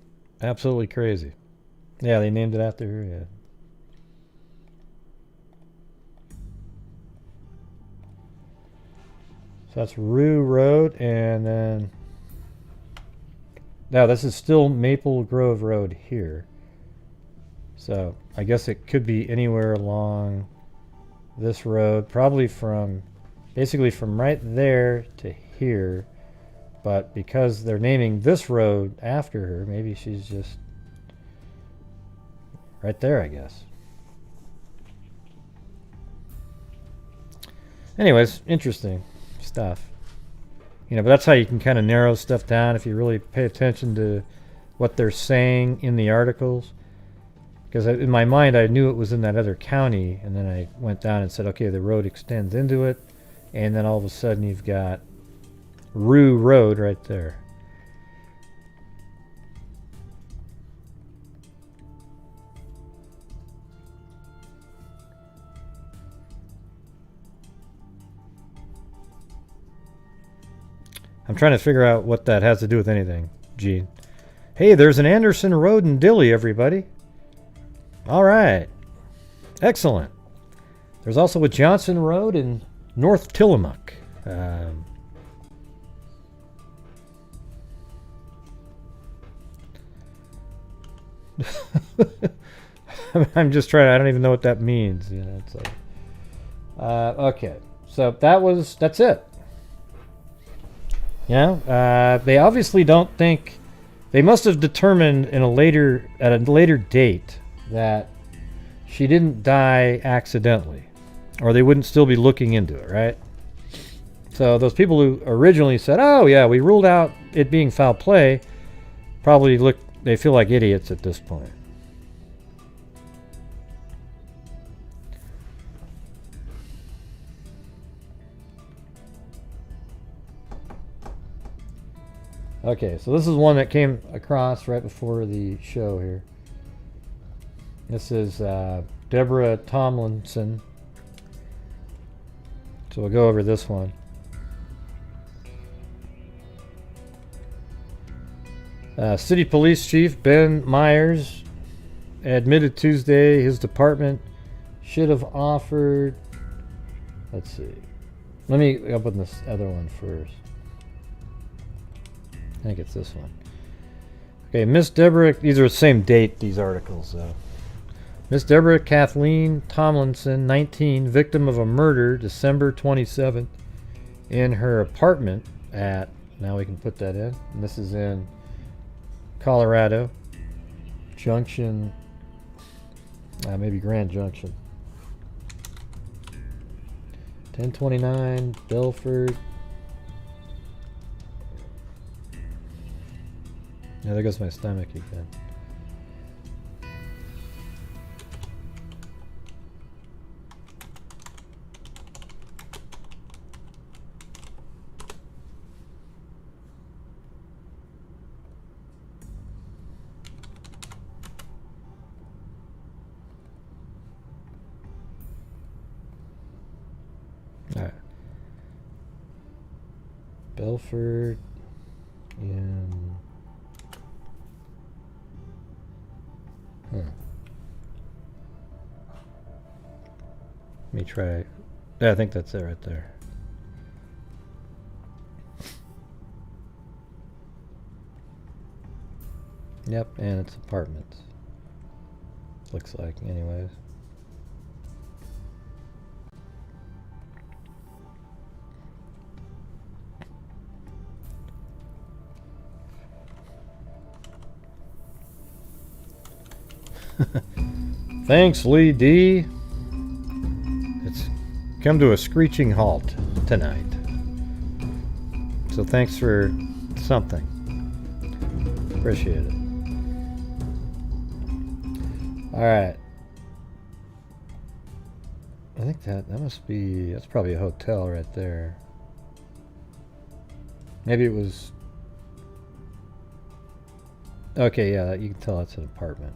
absolutely crazy. Yeah, they named it after her, yeah. So that's Rue Road, and then... Now, this is still Maple Grove Road here. So, I guess it could be anywhere along this road. Probably from... Basically from right there to here. But because they're naming this road after her, maybe she's just right there, I guess. Anyways, interesting stuff. You know, but that's how you can kind of narrow stuff down if you really pay attention to what they're saying in the articles. Because in my mind, I knew it was in that other county, and then I went down and said, okay, the road extends into it, and then all of a sudden you've got Rue Road right there. I'm trying to figure out what that has to do with anything, Gene. Hey, there's an Anderson Road in Dilley, everybody. All right. Excellent. There's also a Johnson Road in North Tillamook. I'm just trying. I don't even know what that means. You know, it's like, okay. So that's it. Yeah. They obviously don't think. They must have determined at a later date that she didn't die accidentally, or they wouldn't still be looking into it, right? So those people who originally said, "Oh yeah, we ruled out it being foul play," probably they feel like idiots at this point. Okay, so this is one that came across right before the show here. This is Deborah Tomlinson. So we'll go over this one. City Police Chief Ben Myers admitted Tuesday his department should have offered... Let's see. Let me open this other one first. I think it's this one. Okay, Miss Deborah... These are the same date, these articles, though. Miss Deborah Kathleen Tomlinson, 19, victim of a murder, December 27th, in her apartment at... Now we can put that in. And this is in Colorado Junction, maybe Grand Junction. 1029 Belford. Yeah, there goes my stomach again. All right. Belford in. Let me try. Yeah, I think that's it right there. Yep, and it's apartments. Looks like, anyways. Thanks, Lee D. It's come to a screeching halt tonight. So thanks for something. Appreciate it. Alright. I think that must be, that's probably a hotel right there. Maybe it was, okay, yeah, you can tell that's an apartment.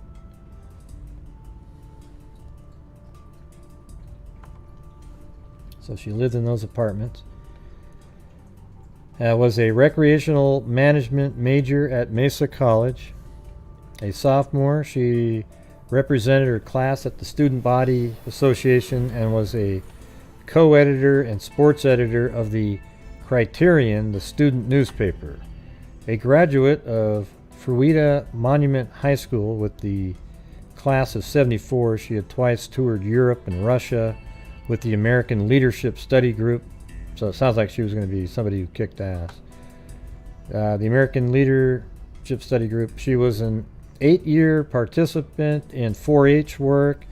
So she lived in those apartments. Was a recreational management major at Mesa College. A sophomore, she represented her class at the Student Body Association and was a co-editor and sports editor of the Criterion, the student newspaper. A graduate of Fruita Monument High School with the class of 74, she had twice toured Europe and Russia with the American Leadership Study Group. So it sounds like she was going to be somebody who kicked ass. The American Leadership Study Group. She was an 8-year participant in 4-H work,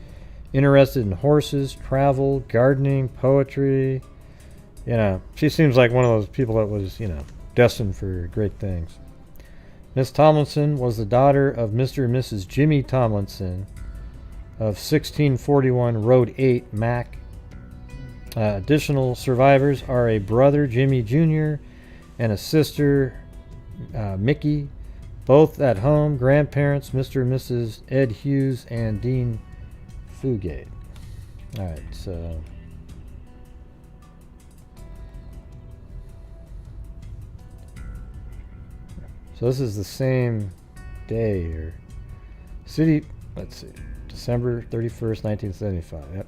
interested in horses, travel, gardening, poetry. You know, she seems like one of those people that was, you know, destined for great things. Miss Tomlinson was the daughter of Mr. and Mrs. Jimmy Tomlinson of 1641 Road 8, Mac. Additional survivors are a brother, Jimmy Jr., and a sister, Mickey, both at home. Grandparents, Mr. and Mrs. Ed Hughes and Dean Fugate. All right, so this is the same day here. City, let's see, December 31st, 1975. Yep.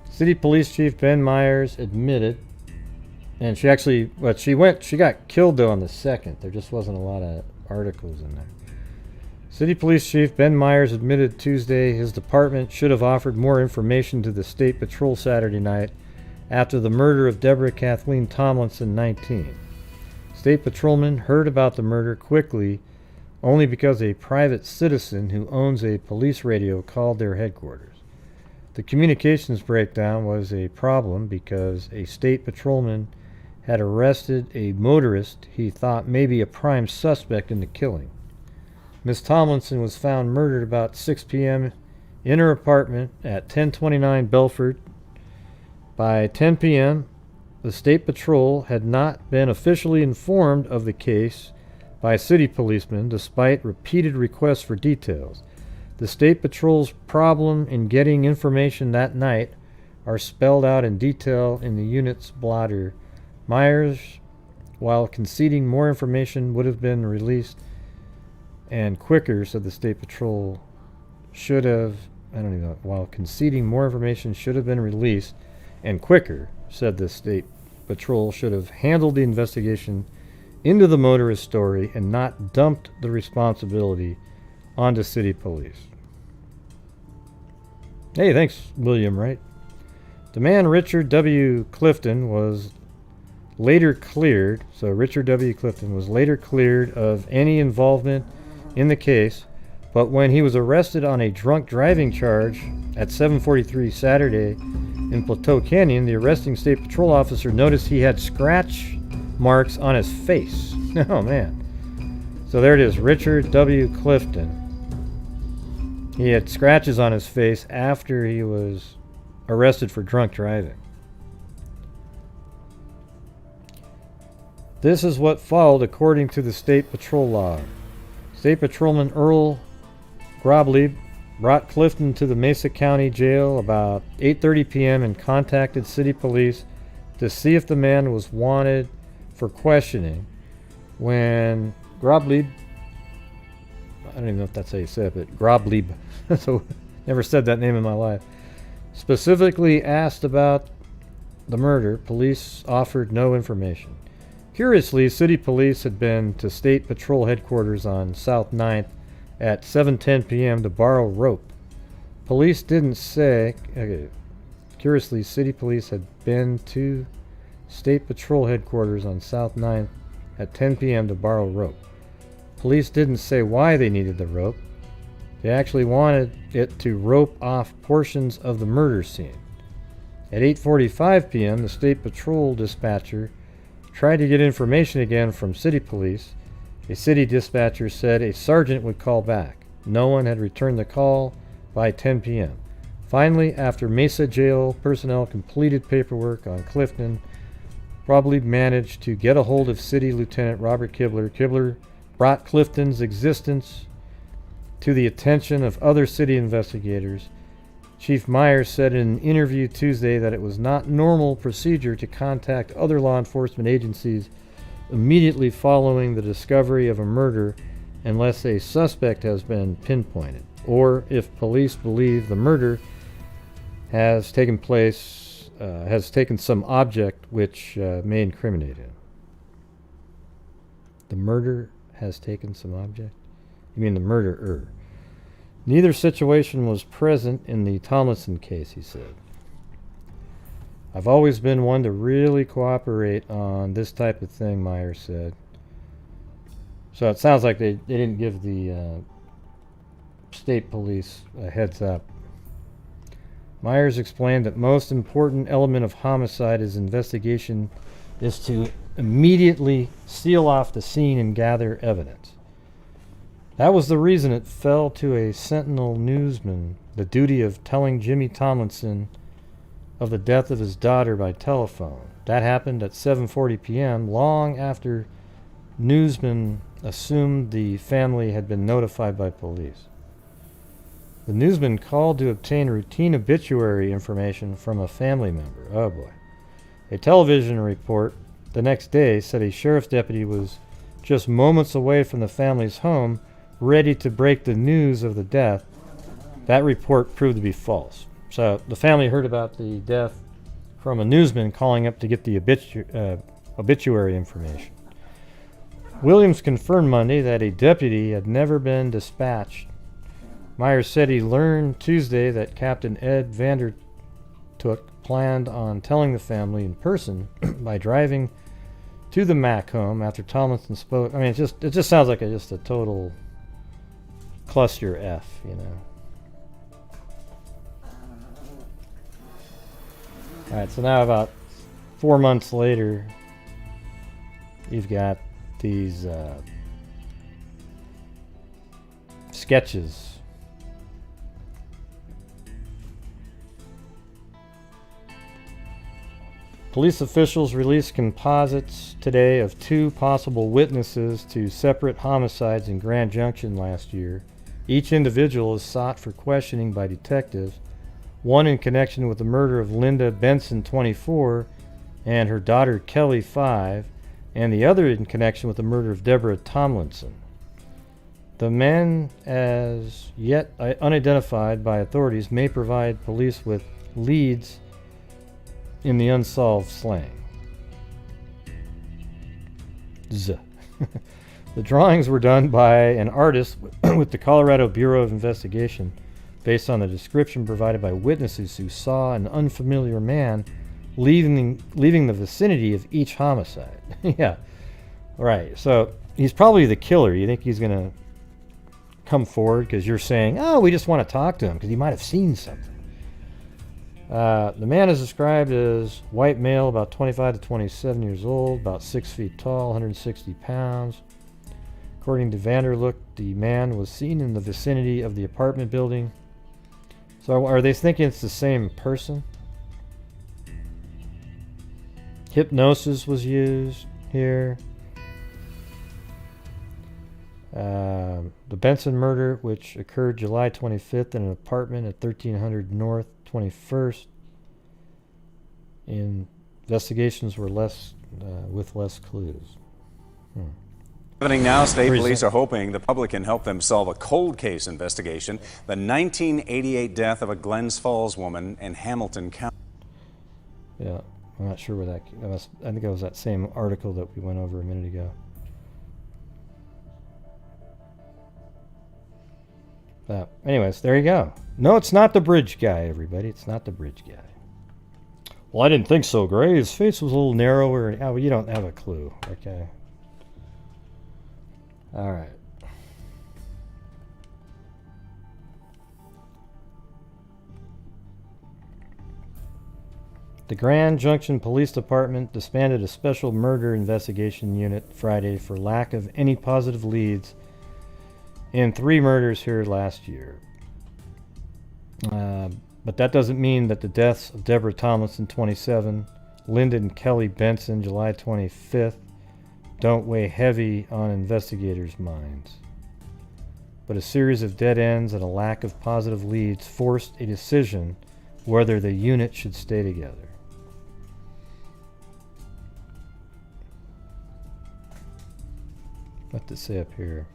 City Police Chief Ben Myers admitted, and she actually, but she got killed though on the 2nd. There just wasn't a lot of articles in there. City Police Chief Ben Myers admitted Tuesday his department should have offered more information to the State Patrol Saturday night after the murder of Deborah Kathleen Tomlinson, 19. State patrolmen heard about the murder quickly only because a private citizen who owns a police radio called their headquarters. The communications breakdown was a problem because a state patrolman had arrested a motorist he thought may be a prime suspect in the killing. Miss Tomlinson was found murdered about 6 p.m. in her apartment at 1029 Belford. By 10 p.m., the state patrol had not been officially informed of the case by city policemen despite repeated requests for details. The State Patrol's problem in getting information that night are spelled out in detail in the unit's blotter. Myers, while conceding more information would have been released and quicker, said the State Patrol should have, while conceding more information should have been released and quicker, said the State Patrol should have handled the investigation into the motorist story and not dumped the responsibility onto city police. Hey, thanks, William Wright. The man Richard W. Clifton was later cleared, so Richard W. Clifton was later cleared of any involvement in the case, but when he was arrested on a drunk driving charge at 7:43 Saturday in Plateau Canyon, the arresting state patrol officer noticed he had scratch marks on his face. Oh, man. So there it is, Richard W. Clifton. He had scratches on his face after he was arrested for drunk driving. This is what followed according to the state patrol log. State Patrolman Earl Grobley brought Clifton to the Mesa County Jail about 8:30 p.m. and contacted city police to see if the man was wanted for questioning when Groblib, I don't even know if that's how you say it, but Groblib, so never said that name in my life, specifically asked about the murder. Police offered no information. Curiously, city police had been to State Patrol headquarters on South 9th at 7:10 p.m. to borrow rope. Police didn't say... Okay, curiously, city police had been to State Patrol headquarters on South 9th at 10 p.m. to borrow rope. Police didn't say why they needed the rope. They actually wanted it to rope off portions of the murder scene. At 8:45 p.m., the State Patrol dispatcher tried to get information again from city police. A city dispatcher said a sergeant would call back. No one had returned the call by 10 p.m. Finally, after Mesa Jail personnel completed paperwork on Clifton, probably managed to get a hold of City Lieutenant Robert Kibler. Kibler brought Clifton's existence to the attention of other city investigators. Chief Myers said in an interview Tuesday that it was not normal procedure to contact other law enforcement agencies immediately following the discovery of a murder unless a suspect has been pinpointed, or if police believe the murder has taken place, has taken some object which may incriminate him. The murder has taken some object? You mean the murderer? Neither situation was present in the Tomlinson case, he said. I've always been one to really cooperate on this type of thing, Myers said. So it sounds like they didn't give the state police a heads up. Myers explained that most important element of homicide is investigation is to immediately seal off the scene and gather evidence. That was the reason it fell to a Sentinel newsman the duty of telling Jimmy Tomlinson of the death of his daughter by telephone. That happened at 7:40 p.m., long after newsman assumed the family had been notified by police. The newsman called to obtain routine obituary information from a family member. Oh boy. A television report the next day said a sheriff's deputy was just moments away from the family's home, ready to break the news of the death. That report proved to be false. So the family heard about the death from a newsman calling up to get the obituary information. Williams confirmed Monday that a deputy had never been dispatched. Myers said he learned Tuesday that Captain Ed Vandertook planned on telling the family in person by driving to the Mack home after Tomlinson spoke. I mean, it just sounds like just a total cluster F, you know. All right, so now about 4 months later, you've got these sketches. Police officials released composites today of 2 possible witnesses to separate homicides in Grand Junction last year. Each individual is sought for questioning by detectives, one in connection with the murder of Linda Benson, 24, and her daughter Kelly, 5, and the other in connection with the murder of Deborah Tomlinson. The men, as yet unidentified by authorities, may provide police with leads in the unsolved slaying. The drawings were done by an artist with the Colorado Bureau of Investigation based on the description provided by witnesses who saw an unfamiliar man leaving the vicinity of each homicide. Yeah, right. So he's probably the killer. You think he's going to come forward because you're saying, oh, we just want to talk to him because he might have seen something. The man is described as white male, about 25 to 27 years old, about 6 feet tall, 160 pounds. According to Vanderlook, the man was seen in the vicinity of the apartment building. So are they thinking it's the same person? Hypnosis was used here. The Benson murder, which occurred July 25th in an apartment at 1300 North 21st in investigations were less with less clues. Happening now, state Pretty police simple. are hoping the public can help them solve a cold case investigation, the 1988 death of a Glens Falls woman in Hamilton County. Yeah, I'm not sure where that was. I think it was that same article that we went over a minute ago. Anyways, there you go. No, it's not the bridge guy, everybody. It's not the bridge guy. Well, I didn't think so, Gray. His face was a little narrower. Oh, well, you don't have a clue. Okay. All right. The Grand Junction Police Department disbanded a special murder investigation unit Friday for lack of any positive leads in 3 murders here last year. But that doesn't mean that the deaths of Deborah Tomlinson, 27, Lyndon Kelly Benson, July 25th, don't weigh heavy on investigators' minds. But a series of dead ends and a lack of positive leads forced a decision whether the unit should stay together. What to say up here?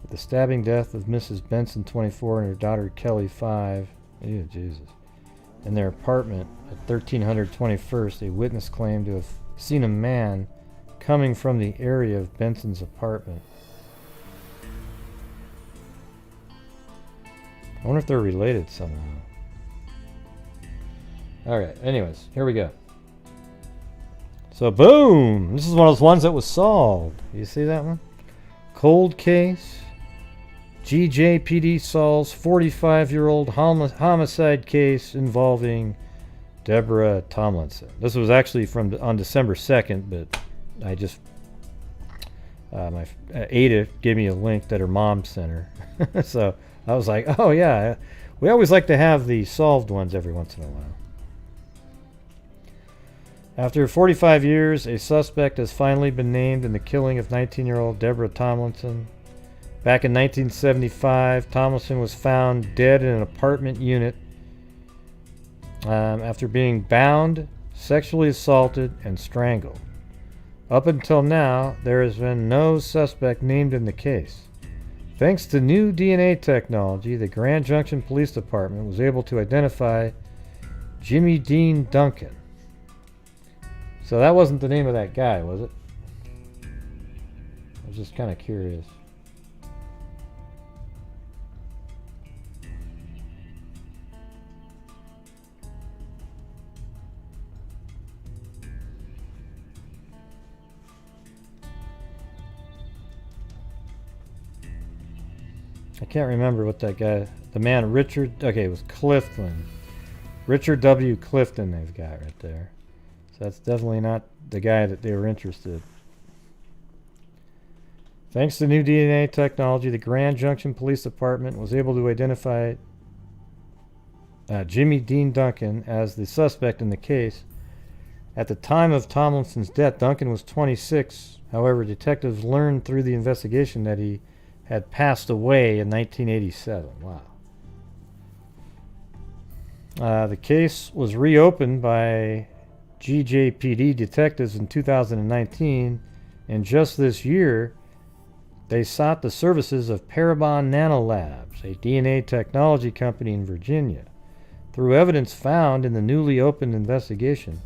With the stabbing death of Mrs. Benson, 24, and her daughter Kelly, 5, ew, Jesus, in their apartment at 1300 21st, a witness claimed to have seen a man coming from the area of Benson's apartment. I wonder if they're related somehow. Alright, anyways, here we go. So, boom! This is one of those ones that was solved. You see that one? Cold case. GJPD solves 45-year-old homicide case involving Deborah Tomlinson. This was actually on December 2nd, but I just... Ada gave me a link that her mom sent her. So I was like, oh yeah, we always like to have the solved ones every once in a while. After 45 years, a suspect has finally been named in the killing of 19-year-old Deborah Tomlinson. Back in 1975, Tomlinson was found dead in an apartment unit after being bound, sexually assaulted, and strangled. Up until now, there has been no suspect named in the case. Thanks to new DNA technology, the Grand Junction Police Department was able to identify Jimmy Dean Duncan. So that wasn't the name of that guy, was it? I was just kind of curious. I can't remember what that guy, the man Richard, okay, it was Clifton. Richard W. Clifton they've got right there. So that's definitely not the guy that they were interested in. Thanks to new DNA technology, the Grand Junction Police Department was able to identify Jimmy Dean Duncan as the suspect in the case. At the time of Tomlinson's death, Duncan was 26. However, detectives learned through the investigation that he had passed away in 1987. Wow. The case was reopened by GJPD detectives in 2019, and just this year, they sought the services of Parabon Nanolabs, a DNA technology company in Virginia. Through evidence found in the newly opened investigation,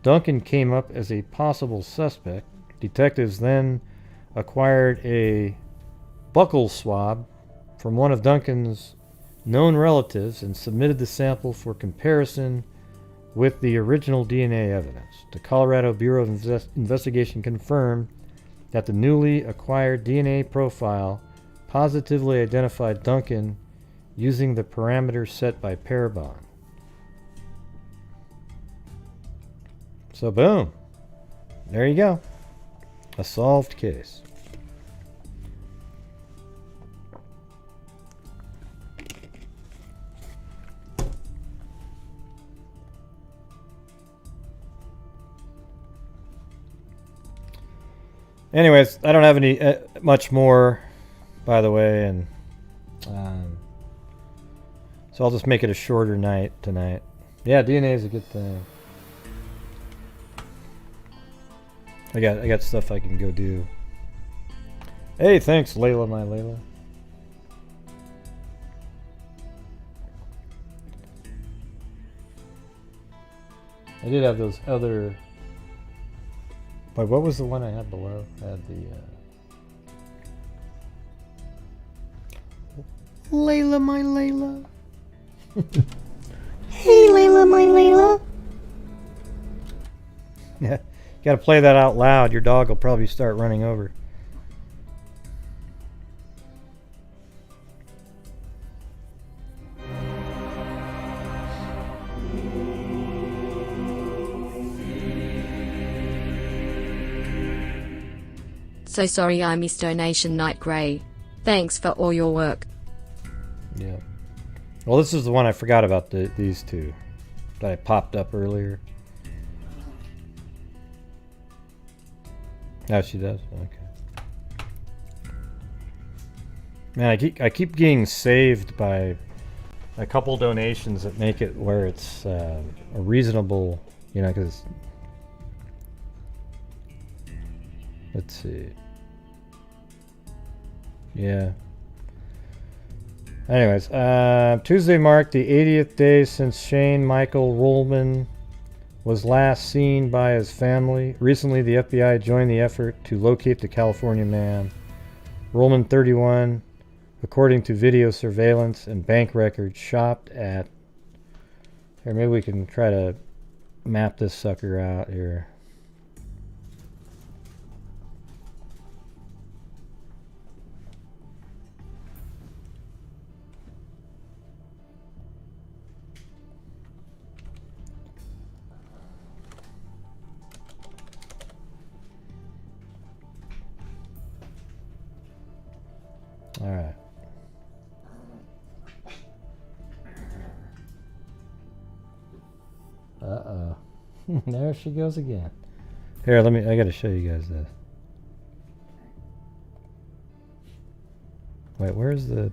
Duncan came up as a possible suspect. Detectives then acquired a buccal swab from one of Duncan's known relatives and submitted the sample for comparison with the original DNA evidence. The Colorado Bureau of Investigation confirmed that the newly acquired DNA profile positively identified Duncan using the parameters set by Parabon. So boom, there you go, a solved case. Anyways, I don't have any much more, by the way, and so I'll just make it a shorter night tonight. Yeah, DNA is a good thing. I got stuff I can go do. Hey, thanks, Layla, my Layla. I did have those other. But what was the one I had below? I had the. Layla, my Layla. Hey, Layla, my Layla. Yeah, you got to play that out loud. Your dog will probably start running over. So sorry I missed Donation Night Gray. Thanks for all your work. Yeah. Well, this is the one I forgot about, these two that I popped up earlier. Oh, she does? Okay. Man, I keep getting saved by a couple donations that make it where it's a reasonable, you know, because... Let's see. Yeah. Anyways, Tuesday marked the 80th day since Shane Michael Rohlman was last seen by his family. Recently, the FBI joined the effort to locate the California man. Rohlman, 31, according to video surveillance and bank records, shopped at... Here, maybe we can try to map this sucker out here. All right. Uh-oh. There she goes again. Here, I gotta show you guys this. Wait, where's the...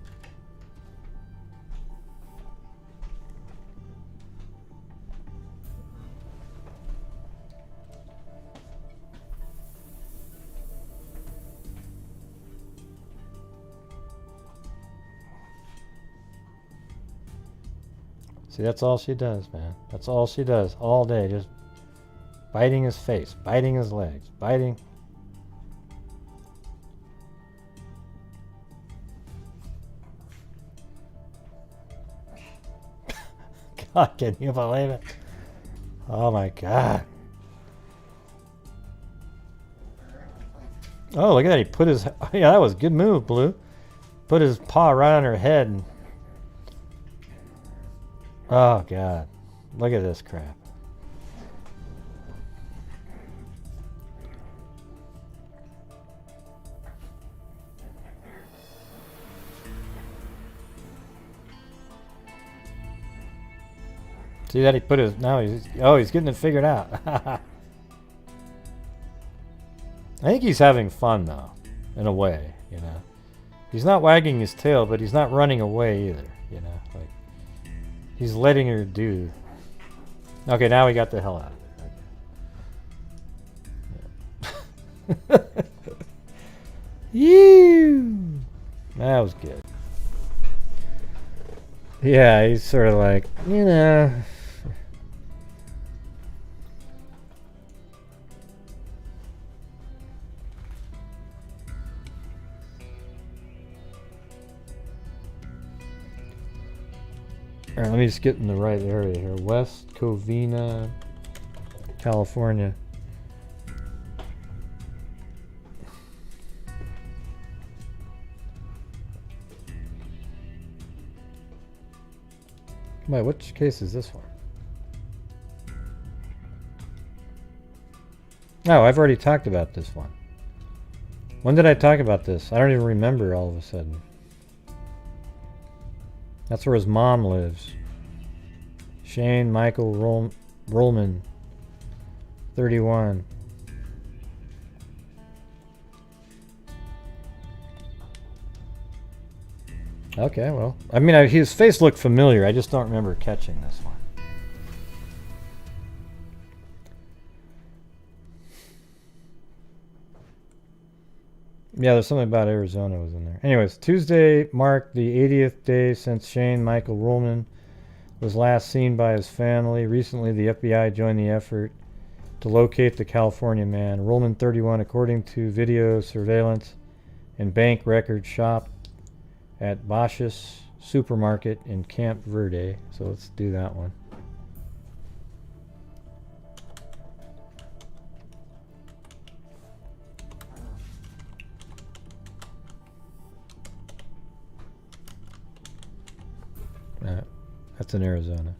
See, that's all she does, man. That's all she does all day. Just biting his face, biting his legs, biting. God, can you believe it? Oh my God. Oh, look at that. He put his... Yeah, that was a good move, Blue. Put his paw right on her head and... Oh, God. Look at this crap. See that he put his... Now he's getting it figured out. I think he's having fun, though, in a way, you know. He's not wagging his tail, but he's not running away either, you know. Like, he's letting her do. Okay, now we got the hell out of it. Okay. You. That was good. Yeah, he's sort of like, you know. All right, let me just get in the right area here. West Covina, California. Wait, which case is this one? Oh, I've already talked about this one. When did I talk about this? I don't even remember all of a sudden. That's where his mom lives. Shane Michael Rohlman, 31. Okay, well, I mean, his face looked familiar. I just don't remember catching this one. Yeah, there's something about Arizona was in there. Anyways, Tuesday marked the 80th day since Shane Michael Rohlman was last seen by his family. Recently, the FBI joined the effort to locate the California man. Rohlman, 31, according to video surveillance and bank record, shop at Bosch's Supermarket in Camp Verde. So let's do that one. That's in Arizona.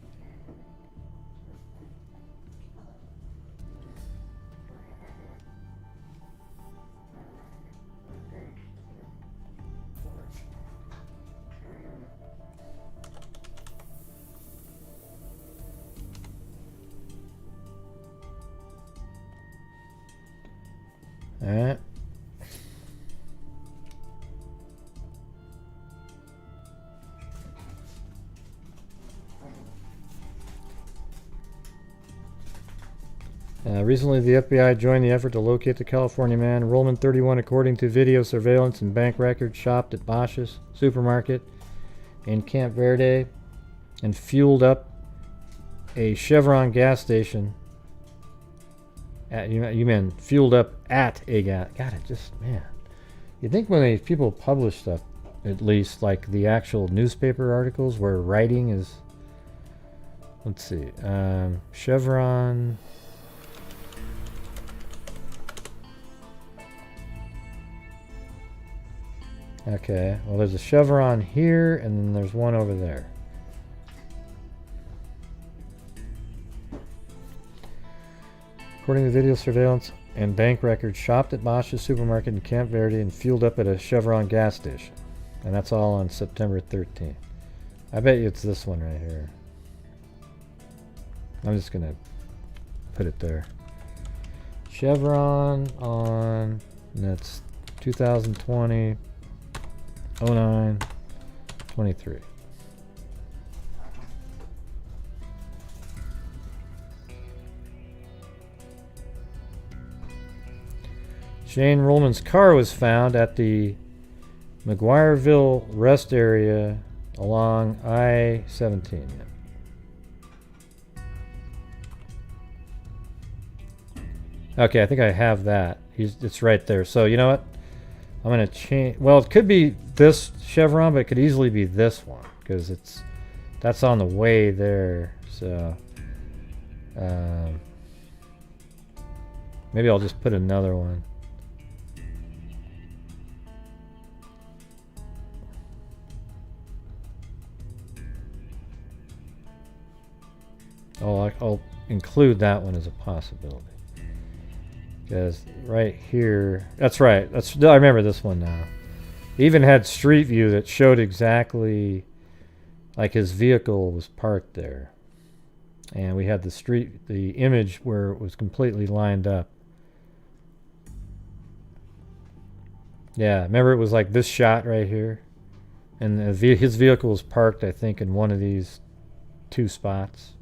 All right. Recently, the FBI joined the effort to locate the California man. Rohlman, 31, according to video surveillance and bank records, shopped at Bosch's Supermarket in Camp Verde and fueled up a Chevron gas station. You mean fueled up at a gas? God, it just, man. You'd think when people publish stuff, at least like the actual newspaper articles where writing is. Let's see. Chevron. Okay, well there's a Chevron here and then there's one over there. According to video surveillance and bank records, shopped at Bosch's Supermarket in Camp Verde and fueled up at a Chevron gas station. And that's all on September 13th. I bet you it's this one right here. I'm just going to put it there. Chevron on, and that's 2020, 09, 23. Shane Rohlman's car was found at the McGuireville rest area along I-17. Okay, I think I have that. It's right there. So you know what? I'm going to change. Well, it could be this Chevron, but it could easily be this one because that's on the way there. So maybe I'll just put another one. I'll include that one as a possibility. Because right here, that's right. I remember this one now. It even had Street View that showed exactly like his vehicle was parked there. And we had the image where it was completely lined up. Yeah, remember it was like this shot right here? And his vehicle was parked, I think, in one of these two spots.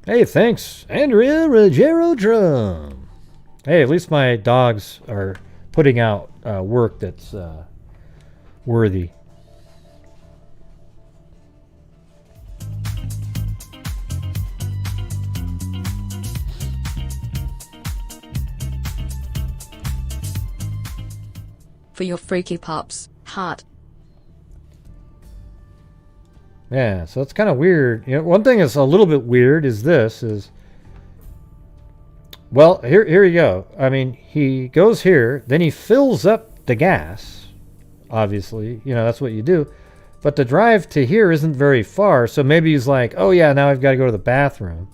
Hey, thanks, Andrea Rogero Drum. Hey, at least my dogs are putting out work that's worthy. For your freaky pups, heart. Yeah, so it's kind of weird. You know, one thing that's a little bit weird is well, here you go. I mean, he goes here, then he fills up the gas. Obviously, you know, that's what you do. But the drive to here isn't very far, so maybe he's like, oh yeah, now I've got to go to the bathroom.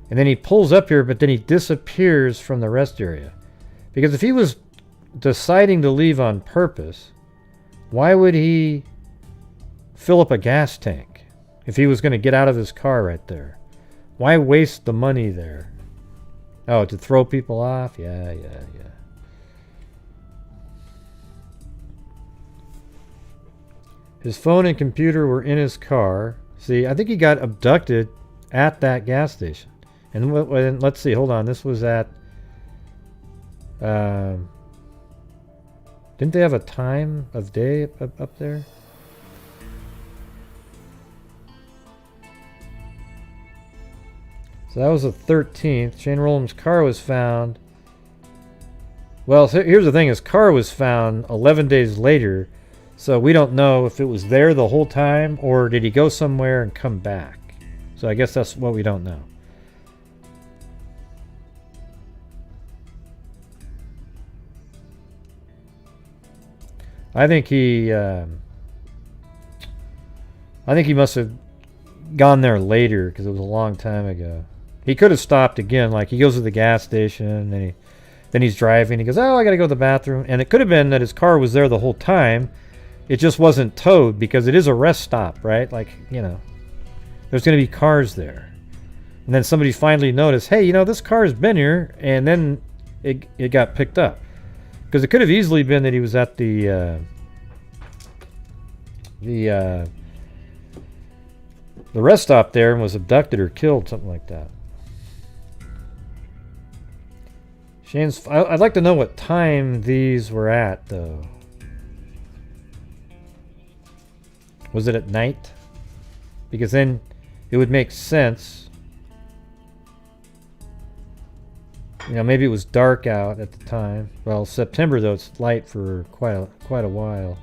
And then he pulls up here, but then he disappears from the rest area. Because if he was deciding to leave on purpose, why would he fill up a gas tank if he was going to get out of his car right there? Why waste the money there? Oh, to throw people off? Yeah. His phone and computer were in his car. See, I think he got abducted at that gas station. And let's see, hold on. This was at Didn't they have a time of day up there? So that was the 13th. Shane Rohlman's car was found. Well, so here's the thing. His car was found 11 days later. So we don't know if it was there the whole time or did he go somewhere and come back. So I guess that's what we don't know. I think he must have gone there later because it was a long time ago. He could have stopped again, like he goes to the gas station and then he's driving. He goes, "Oh, I got to go to the bathroom." And it could have been that his car was there the whole time. It just wasn't towed because it is a rest stop, right? Like, you know, there's going to be cars there. And then somebody finally noticed, hey, you know, this car has been here, and then it got picked up. Because it could have easily been that he was at the rest stop there and was abducted or killed, something like that. I'd like to know what time these were at, though. Was it at night? Because then it would make sense. You know, maybe it was dark out at the time. Well, September, though, it's light for quite a while.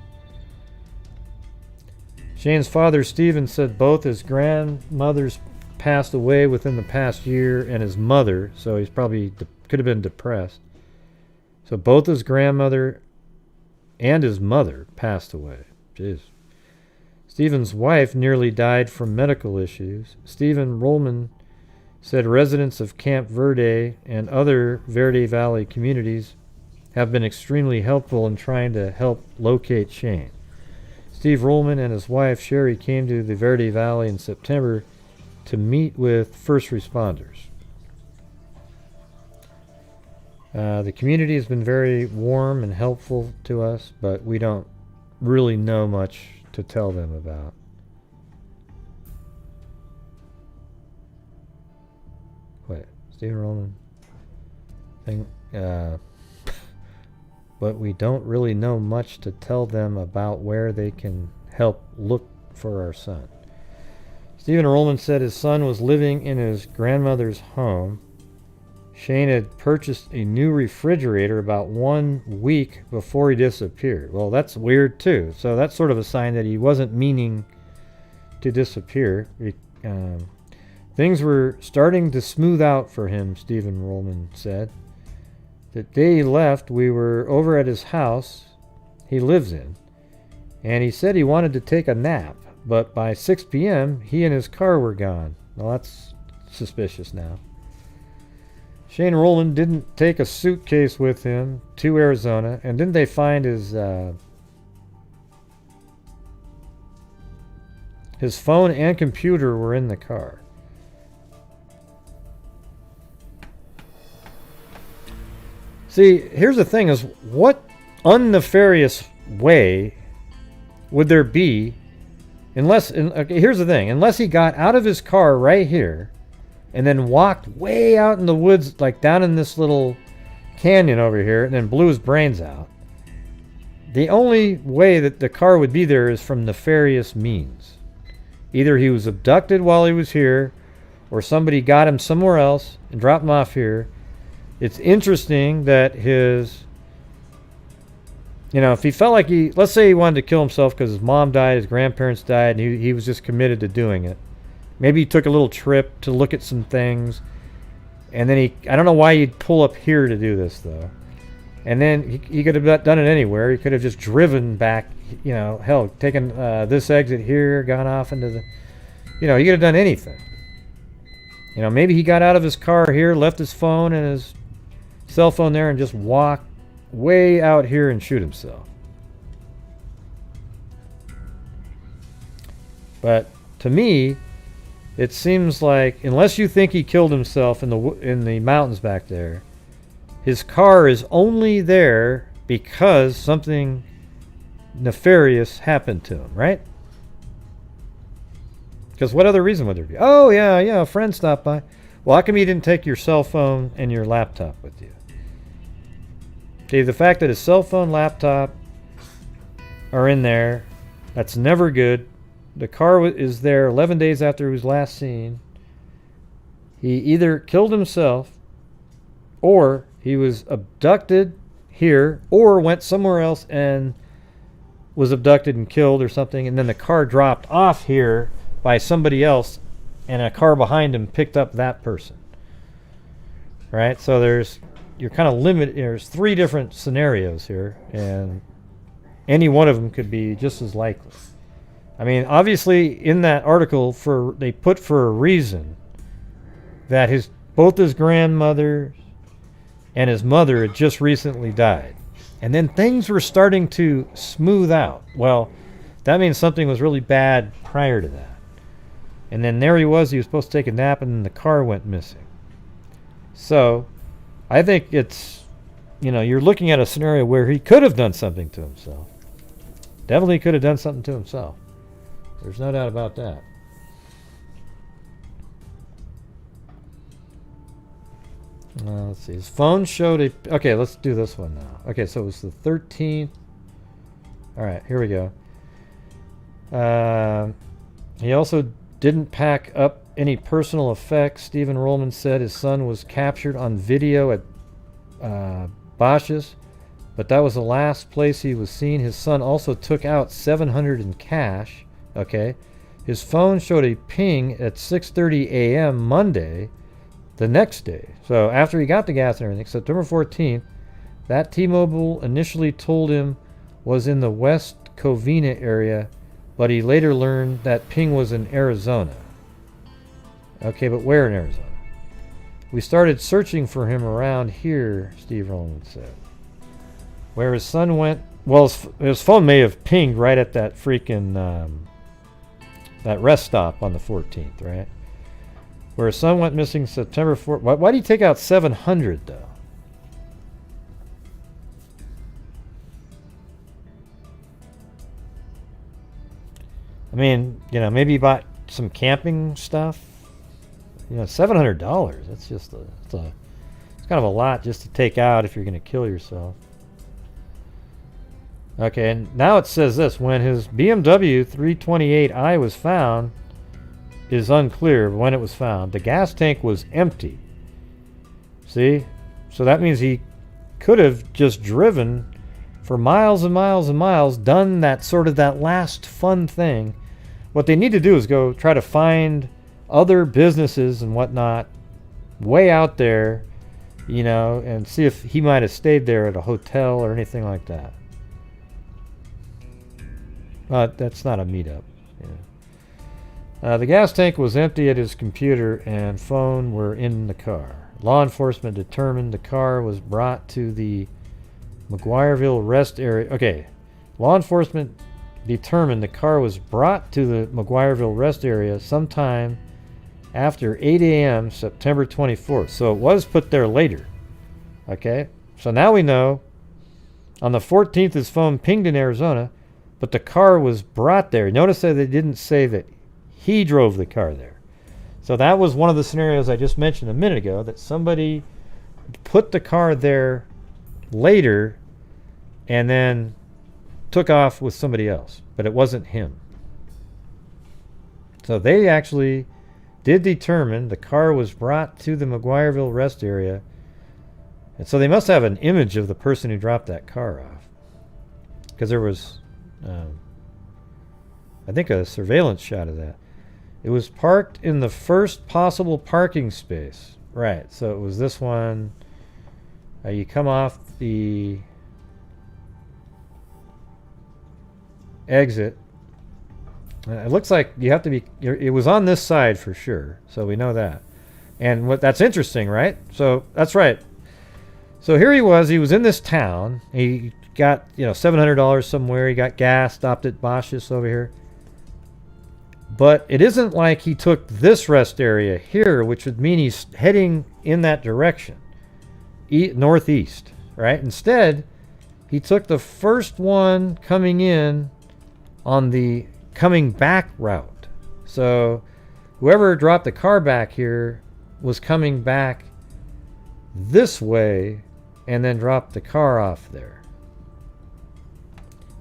Shane's father, Stephen, said both his grandmothers passed away within the past year and his mother, so he's probably could have been depressed. So both his grandmother and his mother passed away. Jeez. Stephen's wife nearly died from medical issues. Stephen Rohlman said residents of Camp Verde and other Verde Valley communities have been extremely helpful in trying to help locate Shane. Steve Rohlman and his wife Sherry came to the Verde Valley in September to meet with first responders. The community has been very warm and helpful to us, but we don't really know much to tell them about. Wait, Stephen Rohlman thing, but we don't really know much to tell them about where they can help look for our son. Stephen Rohlman said his son was living in his grandmother's home. Shane had purchased a new refrigerator about 1 week before he disappeared. Well, that's weird too. So that's sort of a sign that he wasn't meaning to disappear. Things were starting to smooth out for him, Stephen Rohlman said. The day he left, we were over at his house he lives in, and he said he wanted to take a nap, but by 6 p.m., he and his car were gone. Well, that's suspicious now. Shane Rohlman didn't take a suitcase with him to Arizona, and didn't they find his phone and computer were in the car. See, here's the thing is, what unnefarious way would there be here's the thing, unless he got out of his car right here and then walked way out in the woods, like down in this little canyon over here, and then blew his brains out. The only way that the car would be there is from nefarious means. Either he was abducted while he was here, or somebody got him somewhere else and dropped him off here. It's interesting that if he felt like let's say he wanted to kill himself because his mom died, his grandparents died, and he was just committed to doing it. Maybe he took a little trip to look at some things, and then I don't know why he'd pull up here to do this, though. And then he could have done it anywhere. He could have just driven back, taken this exit here, gone off into the, he could have done anything. Maybe he got out of his car here, left his phone and his cell phone there, and just walked way out here and shoot himself. But to me, it seems like, unless you think he killed himself in the mountains back there, his car is only there because something nefarious happened to him, right? Because what other reason would there be? Oh, yeah, a friend stopped by. Well, how come you didn't take your cell phone and your laptop with you? See, the fact that his cell phone, laptop, are in there. That's never good. The car is there 11 days after he was last seen. He either killed himself or he was abducted here or went somewhere else and was abducted and killed or something, and then the car dropped off here by somebody else and a car behind him picked up that person. Right? So you're kind of limited. There's 3 different scenarios here, and any one of them could be just as likely. I mean, obviously in that article they put for a reason that both his grandmother and his mother had just recently died. And then things were starting to smooth out. Well, that means something was really bad prior to that. And then there he was supposed to take a nap, and then the car went missing. So I think it's, you're looking at a scenario where he could have done something to himself. Definitely could have done something to himself. There's no doubt about that. Let's see. His phone showed okay, let's do this one now. Okay, so it was the 13th. All right, here we go. He also didn't pack up any personal effects. Stephen Rohlman said his son was captured on video at Bosch's, but that was the last place he was seen. His son also took out $700 in cash. Okay. His phone showed a ping at 6:30 a.m. Monday, the next day. So after he got the gas and everything, September 14th, that T-Mobile initially told him was in the West Covina area, but he later learned that ping was in Arizona. Okay, but where in Arizona? We started searching for him around here, Steve Rohlman said. Where his son went, well, his phone may have pinged right at that freaking, that rest stop on the 14th, right? Where his son went missing September 4th. Why did he take out 700 though? I mean, maybe he bought some camping stuff. $700. That's just it's kind of a lot just to take out if you're going to kill yourself. Okay, and now it says this: when his BMW 328i was found, is unclear when it was found. The gas tank was empty. See? So that means he could have just driven for miles and miles and miles, done that last fun thing. What they need to do is go try to find other businesses and whatnot way out there, and see if he might have stayed there at a hotel or anything like that. That's not a meetup. The gas tank was empty at his computer and phone were in the car. Law enforcement determined the car was brought to the McGuireville rest area. Okay, law enforcement determined the car was brought to the McGuireville rest area sometime after 8 a.m. September 24th. So it was put there later. Okay, so now we know on the 14th his phone pinged in Arizona, but the car was brought there. Notice that they didn't say that he drove the car there. So that was one of the scenarios I just mentioned a minute ago, that somebody put the car there later and then took off with somebody else, but it wasn't him. So they actually did determine the car was brought to the McGuireville rest area, and so they must have an image of the person who dropped that car off, because there was I think a surveillance shot of that. It was parked in the first possible parking space. Right, so it was this one. You come off the exit. It looks like you have to be, it was on this side for sure, so we know that. And that's interesting, right? So that's right. So here he was in this town. He got, $700 somewhere. He got gas, stopped at Bosch's over here. But it isn't like he took this rest area here, which would mean he's heading in that direction, northeast, right? Instead, he took the first one coming in on the coming back route. So whoever dropped the car back here was coming back this way and then dropped the car off there.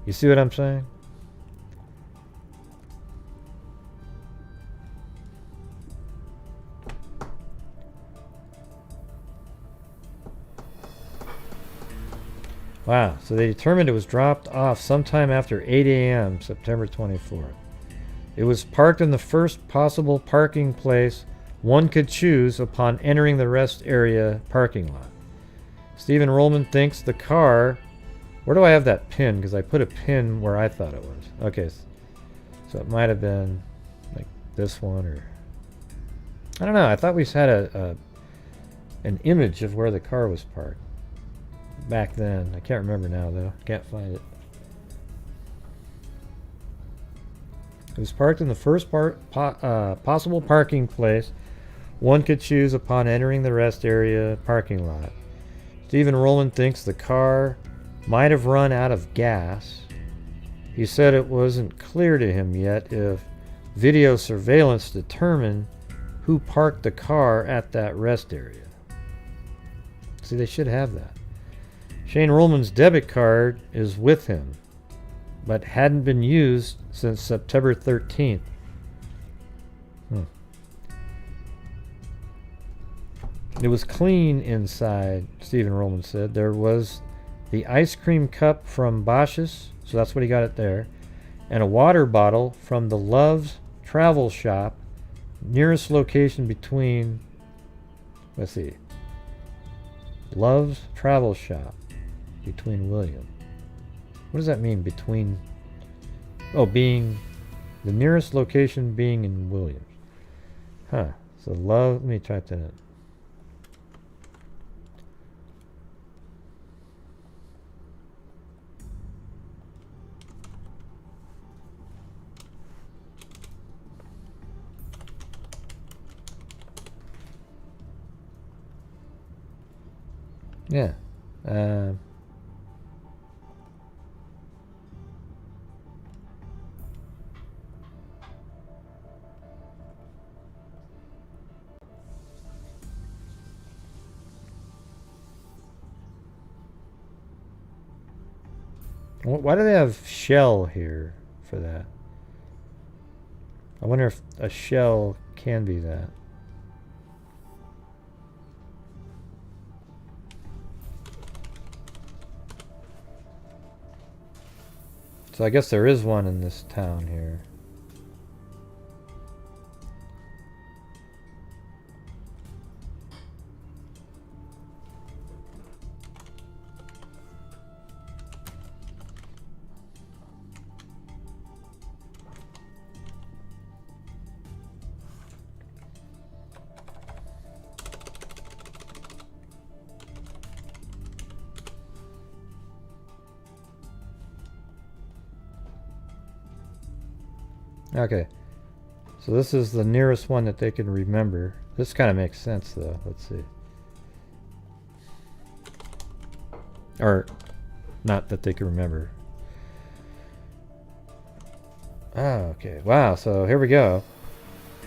You see what I'm saying? Wow, so they determined it was dropped off sometime after 8 a.m. September 24th. It was parked in the first possible parking place one could choose upon entering the rest area parking lot. Stephen Rohlman thinks the car... Where do I have that pin? Because I put a pin where I thought it was. Okay, so it might have been like this one, or... I don't know, I thought we had an image of where the car was parked back then. I can't remember now, though. Can't find it. It was parked in the first possible parking place one could choose upon entering the rest area parking lot. Stephen Rohlman thinks the car might have run out of gas. He said it wasn't clear to him yet if video surveillance determined who parked the car at that rest area. See, they should have that. Shane Rohlman's debit card is with him, but hadn't been used since September 13th. It was clean inside, Stephen Rohlman said. There was the ice cream cup from Bosch's, so that's what he got it there, and a water bottle from the Love's Travel Shop, nearest location between, let's see, Love's Travel Shop between William. What does that mean, between? Oh, being the nearest location being in Williams. Huh. So Love, let me type that in. Yeah. Why do they have shell here for that? I wonder if a shell can be that. So I guess there is one in this town here. Okay, so this is the nearest one that they can remember. This kind of makes sense, though. Let's see. Or, not that they can remember. Oh, okay. Wow, so here we go.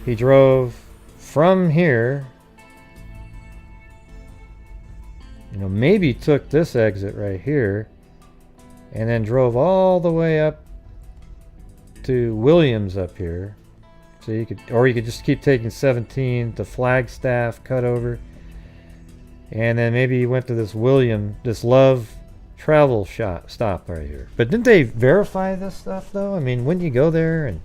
He drove from here. You know, maybe took this exit right here. And then drove all the way up to Williams up here. So you could, or you could just keep taking 17 to Flagstaff, cut over, and then maybe you went to this Love Travel stop right here. But didn't they verify this stuff though? I mean, wouldn't you go there and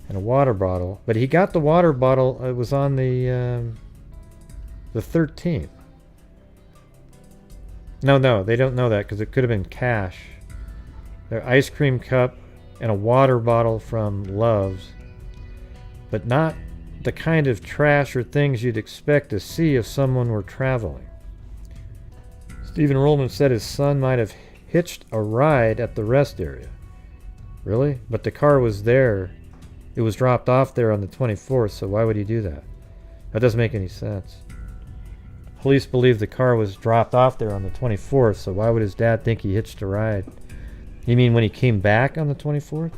a water bottle? But he got the water bottle. It was on the 13th. No, they don't know that because it could have been cash. Their ice cream cup and a water bottle from Love's, but not the kind of trash or things you'd expect to see if someone were traveling. Stephen Rohlman said his son might have hitched a ride at the rest area. Really? But the car was there. It was dropped off there on the 24th, so why would he do that? That doesn't make any sense. Police believe the car was dropped off there on the 24th, so why would his dad think he hitched a ride? You mean when he came back on the 24th?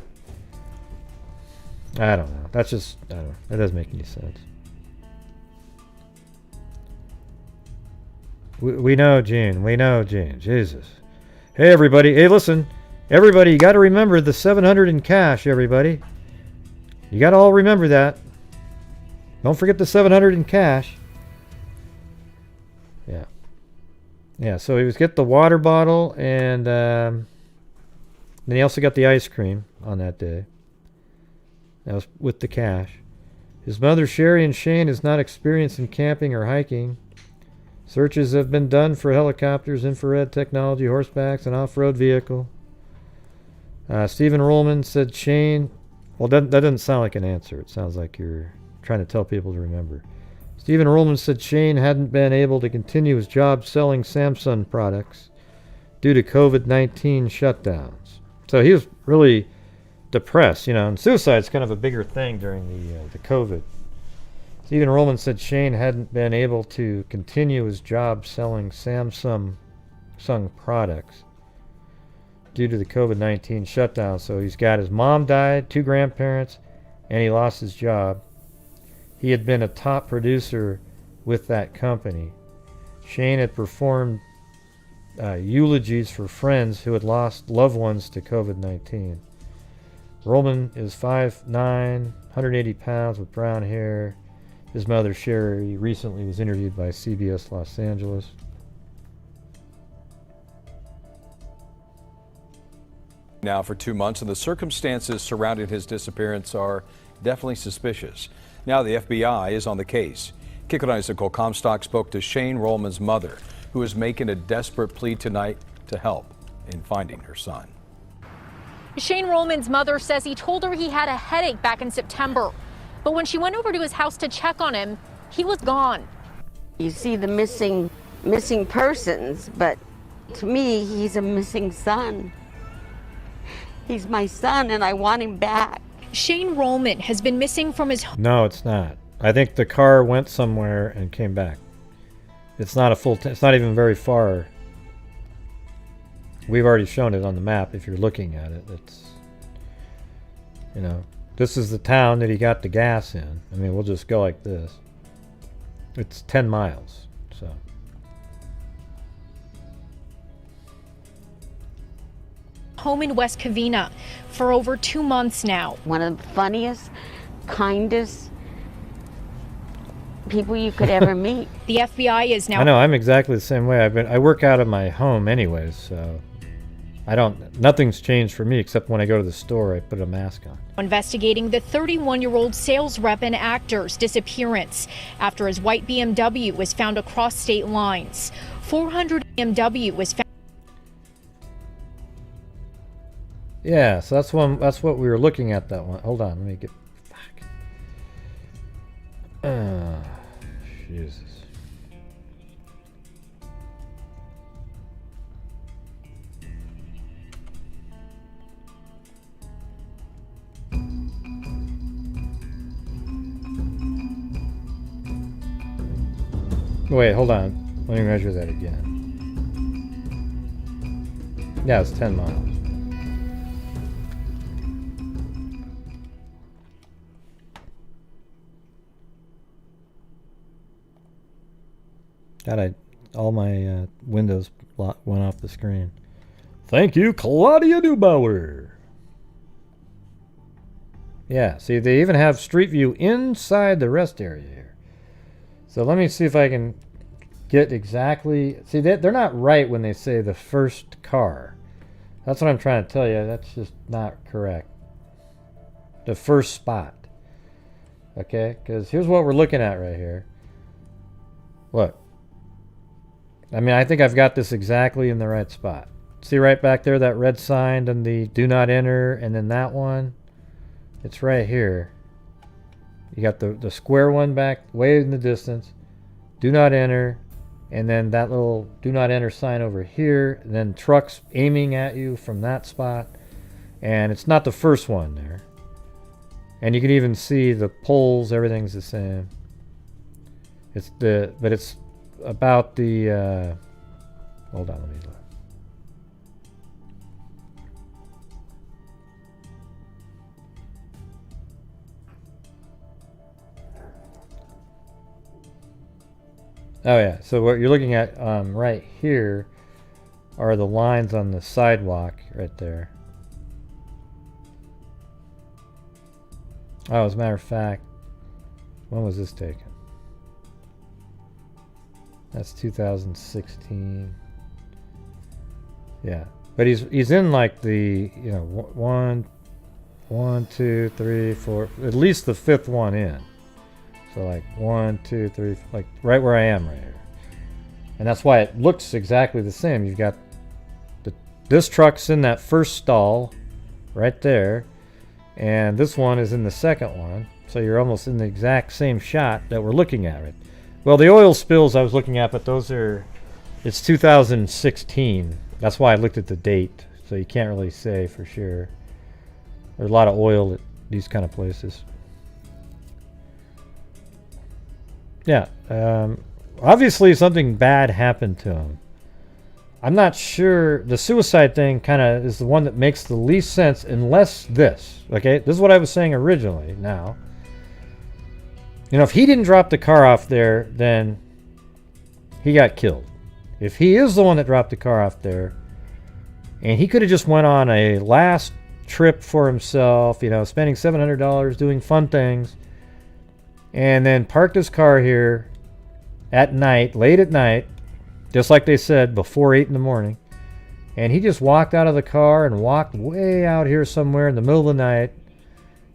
I don't know. That's just, I don't know. That doesn't make any sense. We know, Gene. We know, Gene. Jesus. Hey, everybody. Hey, listen. Everybody, you got to remember the 700 in cash, everybody. You got to all remember that. Don't forget the 700 in cash. Yeah. Yeah, so he was get the water bottle, and then he also got the ice cream on that day. That was with the cash. His mother, Sherry, and Shane is not experienced in camping or hiking. Searches have been done for helicopters, infrared technology, horsebacks, and off-road vehicle. Stephen Rohlman said Shane... Well, that doesn't sound like an answer. It sounds like you're trying to tell people to remember. Stephen Rohlman said Shane hadn't been able to continue his job selling Samsung products due to COVID-19 shutdowns. So he was really depressed, you know, and suicide's kind of a bigger thing during the COVID. Stephen Rohlman said Shane hadn't been able to continue his job selling Samsung products due to the COVID-19 shutdown. So he's got his mom died, 2 grandparents, and he lost his job. He had been a top producer with that company. Shane had performed eulogies for friends who had lost loved ones to COVID-19. Rohlman is 5'9", 180 pounds with brown hair. His mother, Sherry, recently was interviewed by CBS Los Angeles. Now for 2 months, and the circumstances surrounding his disappearance are definitely suspicious. Now the FBI is on the case. KICO Nicole Comstock spoke to Shane Rohlman's mother, who is making a desperate plea tonight to help in finding her son. Shane Rohlman's mother says he told her he had a headache back in September. But when she went over to his house to check on him, he was gone. You see the missing persons, but to me, he's a missing son. He's my son, and I want him back. Shane Rohlman has been missing from his home. No, it's not. I think the car went somewhere and came back. It's not a full... it's not even very far. We've already shown it on the map if you're looking at it. It's... You know... This is the town that he got the gas in. I mean, we'll just go like this. It's 10 miles, so. Home in West Covina for over 2 months now. One of the funniest, kindest people you could ever meet. The FBI is now... I know, I'm exactly the same way. I work out of my home anyways, so... nothing's changed for me except when I go to the store, I put a mask on. Investigating the 31-year-old sales rep and actor's disappearance after his white BMW was found across state lines. 400 BMW was found. Yeah, so that's what we were looking at, that one. Hold on, let me get back. Jesus. Wait, hold on. Let me measure that again. Yeah, it's 10 miles. God, all my windows went off the screen. Thank you, Claudia Neubauer. Yeah, see, they even have Street View inside the rest area here. So let me see if I can get exactly... See, they're not right when they say the first car. That's what I'm trying to tell you. That's just not correct. The first spot. Okay? Because here's what we're looking at right here. Look. I mean, I think I've got this exactly in the right spot. See right back there, that red sign and the do not enter, and then that one? It's right here. You got the square one back way in the distance. Do not enter. And then that little do not enter sign over here. And then trucks aiming at you from that spot. And it's not the first one there. And you can even see the poles. Everything's the same. But it's about the... hold on, let me look. Oh yeah, so what you're looking at right here are the lines on the sidewalk right there. Oh, as a matter of fact, when was this taken? That's 2016. Yeah, but he's in like the, you know, one, two, three, four, at least the fifth one in. So like 1, 2, 3, like right where I am right here. And that's why it looks exactly the same. You've got this truck's in that first stall right there, and this one is in the second one. So you're almost in the exact same shot that we're looking at it. Well, the oil spills I was looking at, but those are, it's 2016. That's why I looked at the date. So you can't really say for sure. There's a lot of oil at these kind of places. Yeah, obviously something bad happened to him. I'm not sure. The suicide thing kind of is the one that makes the least sense unless this. Okay, this is what I was saying originally. Now, you know, if he didn't drop the car off there, then he got killed. If he is the one that dropped the car off there, and he could have just went on a last trip for himself, you know, spending $700 doing fun things, and then parked his car here at night, late at night, just like they said, before 8 in the morning. And he just walked out of the car and walked way out here somewhere in the middle of the night.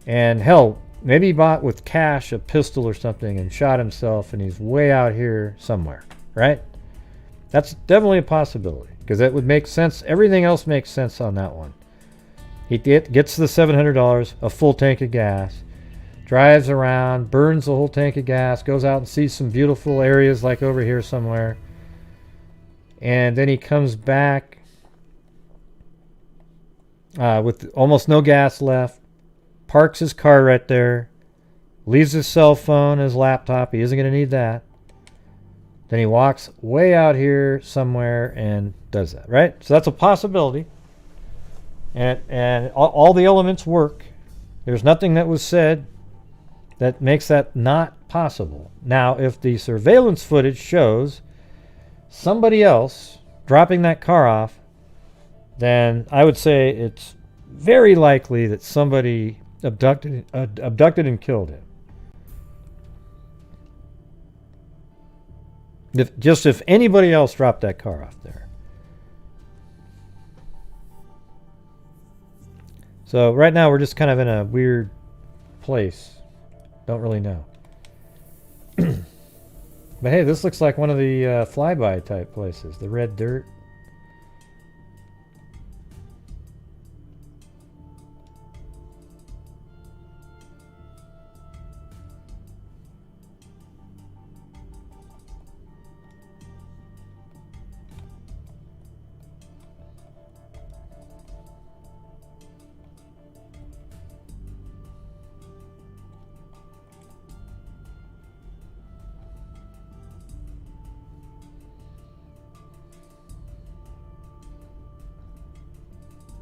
And hell, maybe he bought with cash a pistol or something and shot himself, and he's way out here somewhere, right? That's definitely a possibility, because that would make sense. Everything else makes sense on that one. He gets the $700, a full tank of gas, drives around, burns the whole tank of gas, goes out and sees some beautiful areas like over here somewhere. And then he comes back with almost no gas left, parks his car right there, leaves his cell phone, his laptop. He isn't going to need that. Then he walks way out here somewhere and does that, right? So that's a possibility. And all the elements work. There's nothing that was said that makes that not possible. Now, if the surveillance footage shows somebody else dropping that car off, then I would say it's very likely that somebody abducted and killed him. If anybody else dropped that car off there. So right now we're just kind of in a weird place. Don't really know. But hey, this looks like one of the flyby type places. The red dirt.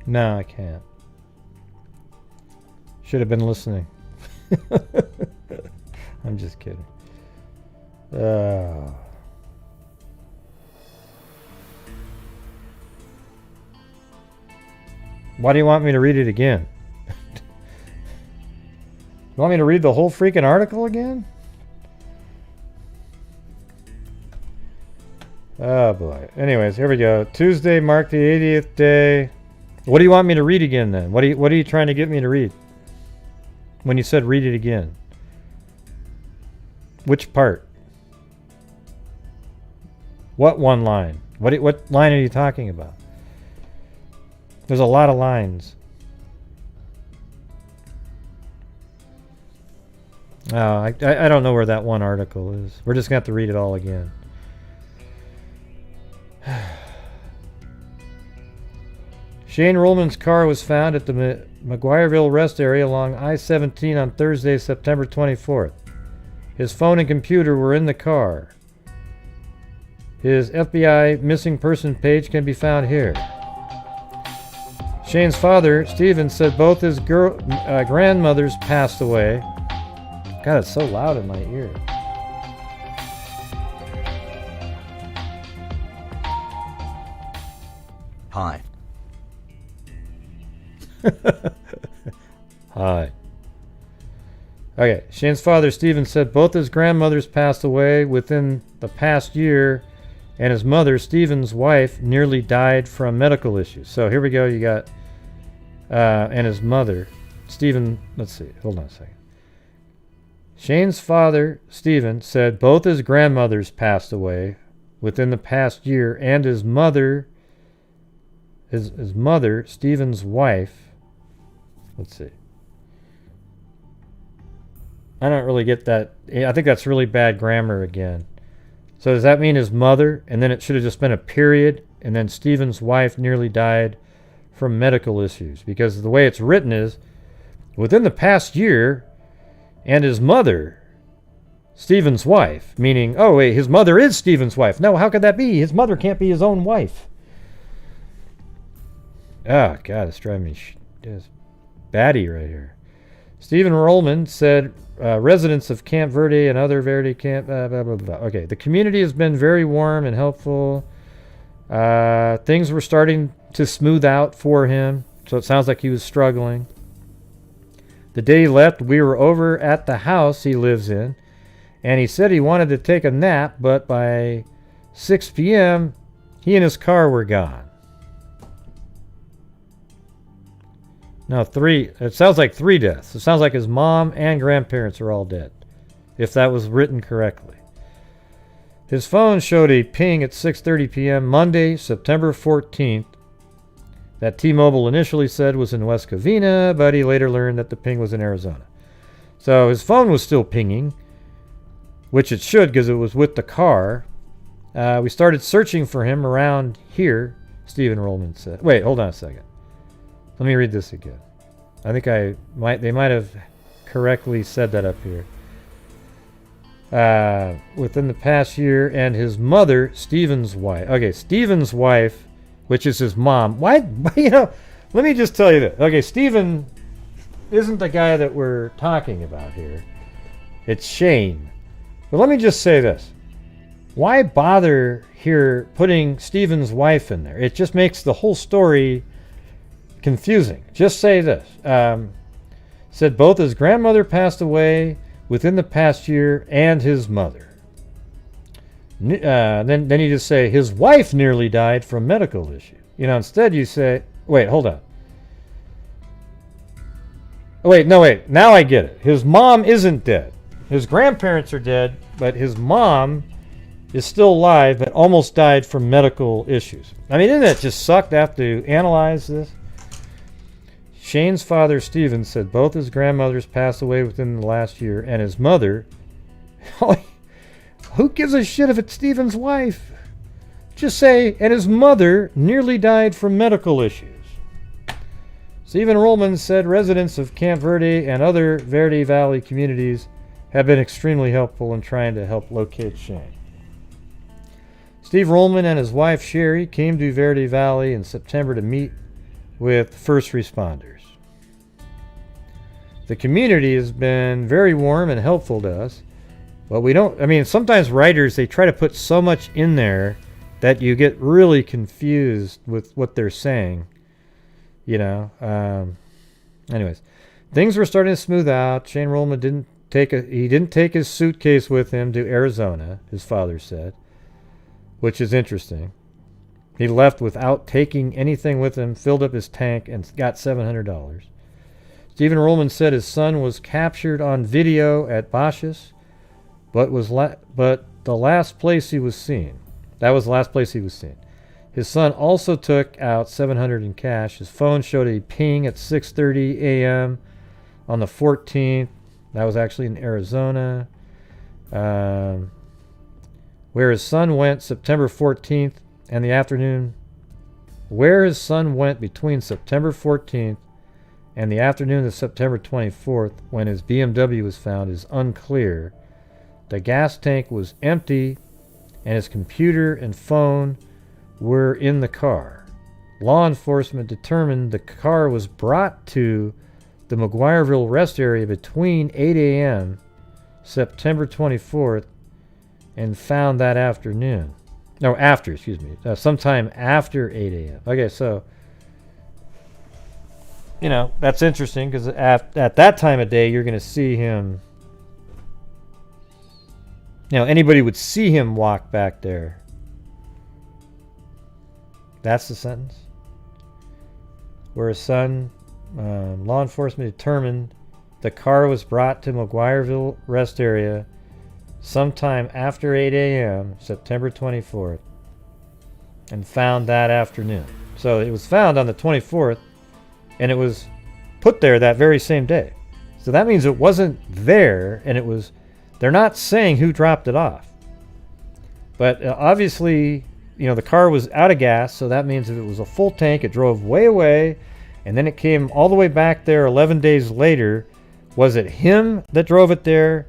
No, I can't. Should have been listening. I'm just kidding. Why do you want me to read it again? You want me to read the whole freaking article again? Oh boy. Anyways, here we go. Tuesday marked the 80th day. What do you want me to read again then? What are you trying to get me to read? When you said read it again. Which part? What one line? What line are you talking about? There's a lot of lines. Oh, I don't know where that one article is. We're just going to have to read it all again. Shane Rohlman's car was found at the McGuireville rest area along I-17 on Thursday, September 24th. His phone and computer were in the car. His FBI missing person page can be found here. Shane's father, Stephen, said both his grandmothers passed away. God, it's so loud in my ear. Hi. Hi. Okay, Shane's father, Stephen, said both his grandmothers passed away within the past year, and his mother, Stephen's wife, nearly died from medical issues. So here we go. You got, and his mother, Stephen, let's see, hold on a second. Shane's father, Stephen, said both his grandmothers passed away within the past year, and his mother, his mother, Stephen's wife, let's see. I don't really get that. I think that's really bad grammar again. So does that mean his mother, and then it should have just been a period, and then Stephen's wife nearly died from medical issues? Because the way it's written is, within the past year, and his mother, Stephen's wife, meaning, oh wait, his mother is Stephen's wife. No, how could that be? His mother can't be his own wife. Oh, God, it's driving me just batty right here. Stephen Rohlman said residents of Camp Verde and other Verde camp, blah, blah, blah. Okay, the community has been very warm and helpful. Things were starting to smooth out for him, so it sounds like he was struggling. The day he left, we were over at the house he lives in, and he said he wanted to take a nap, but by 6 p.m., he and his car were gone. No, it sounds like 3 deaths. It sounds like his mom and grandparents are all dead, if that was written correctly. His phone showed a ping at 6:30 p.m. Monday, September 14th, that T-Mobile initially said was in West Covina, but he later learned that the ping was in Arizona. So his phone was still pinging, which it should because it was with the car. We started searching for him around here, Stephen Rohlman said. Wait, hold on a second. Let me read this again. I think they might have correctly said that up here. Within the past year, and his mother, Stephen's wife. Okay, Stephen's wife, which is his mom. Why, let me just tell you this. Okay, Stephen isn't the guy that we're talking about here. It's Shane. But let me just say this. Why bother here putting Stephen's wife in there? It just makes the whole story confusing. Just say this. Said both his grandmother passed away within the past year and his mother. Then you just say his wife nearly died from medical issues. Instead you say, wait, hold on. Wait, now I get it. His mom isn't dead. His grandparents are dead, but his mom is still alive but almost died from medical issues. I mean, doesn't that just suck to have to analyze this? Shane's father, Stephen, said both his grandmothers passed away within the last year, and his mother, who gives a shit if it's Stephen's wife? Just say, and his mother nearly died from medical issues. Stephen Rohlman said residents of Camp Verde and other Verde Valley communities have been extremely helpful in trying to help locate Shane. Steve Rohlman and his wife Sherry came to Verde Valley in September to meet with first responders. The community has been very warm and helpful to us, but sometimes writers, they try to put so much in there that you get really confused with what they're saying. Anyways, things were starting to smooth out. Shane Rohlman didn't take his suitcase with him to Arizona, his father said, which is interesting. He left without taking anything with him, filled up his tank, and got $700. Stephen Rohlman said his son was captured on video at Bosch's, but the last place he was seen. That was the last place he was seen. His son also took out $700 in cash. His phone showed a ping at 6:30 a.m. on the 14th. That was actually in Arizona. Where his son went September 14th and the afternoon. Where his son went between September 14th and the afternoon of September 24th when his BMW was found is unclear. The gas tank was empty and his computer and phone were in the car. Law enforcement determined the car was brought to the McGuireville rest area between 8 a.m. September 24th and found that afternoon. No, after, excuse me. Sometime after 8 a.m. Okay, so, you know, that's interesting because at that time of day, you're going to see him. You know, anybody would see him walk back there. That's the sentence. Where his son, law enforcement determined the car was brought to McGuireville rest area sometime after 8 a.m. September 24th and found that afternoon. So it was found on the 24th and it was put there that very same day. So that means it wasn't there, and it was, they're not saying who dropped it off. But obviously, you know, the car was out of gas, so that means if it was a full tank, it drove way away, and then it came all the way back there 11 days later. Was it him that drove it there?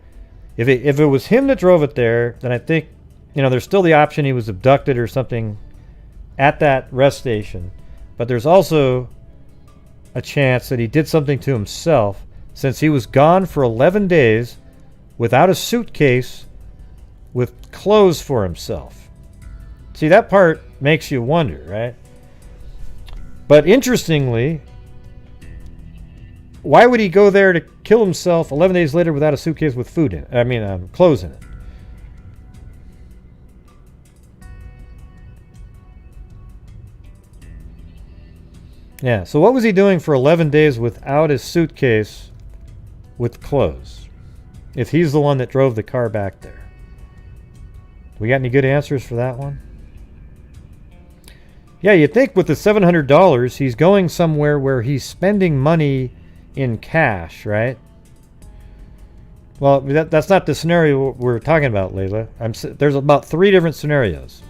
If it was him that drove it there, then I think, you know, there's still the option he was abducted or something at that rest station. But there's also a chance that he did something to himself, since he was gone for 11 days without a suitcase with clothes for himself. See, that part makes you wonder, right? But interestingly, why would he go there to kill himself 11 days later without a suitcase with food in it? I mean, clothes in it. Yeah, so what was he doing for 11 days without his suitcase with clothes, if he's the one that drove the car back there? We got any good answers for that one? Yeah, you'd think with the $700, he's going somewhere where he's spending money in cash, right? Well, that's not the scenario we're talking about, Layla. There's about 3 different scenarios.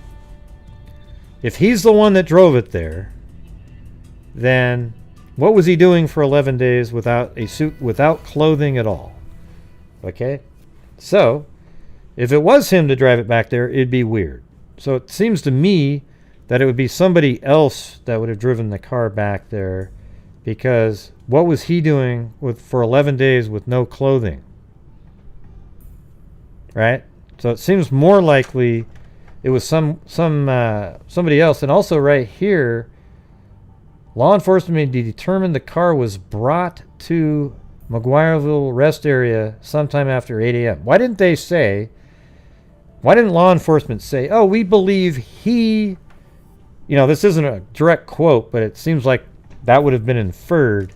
If he's the one that drove it there, then what was he doing for 11 days without a suit, without clothing at all? Okay? So, if it was him to drive it back there, it'd be weird. So it seems to me that it would be somebody else that would have driven the car back there, because what was he doing for 11 days with no clothing? Right? So it seems more likely it was somebody else. And also right here, law enforcement determined the car was brought to McGuireville rest area sometime after 8 a.m. Why didn't law enforcement say, oh, we believe he, you know, this isn't a direct quote, but it seems like that would have been inferred.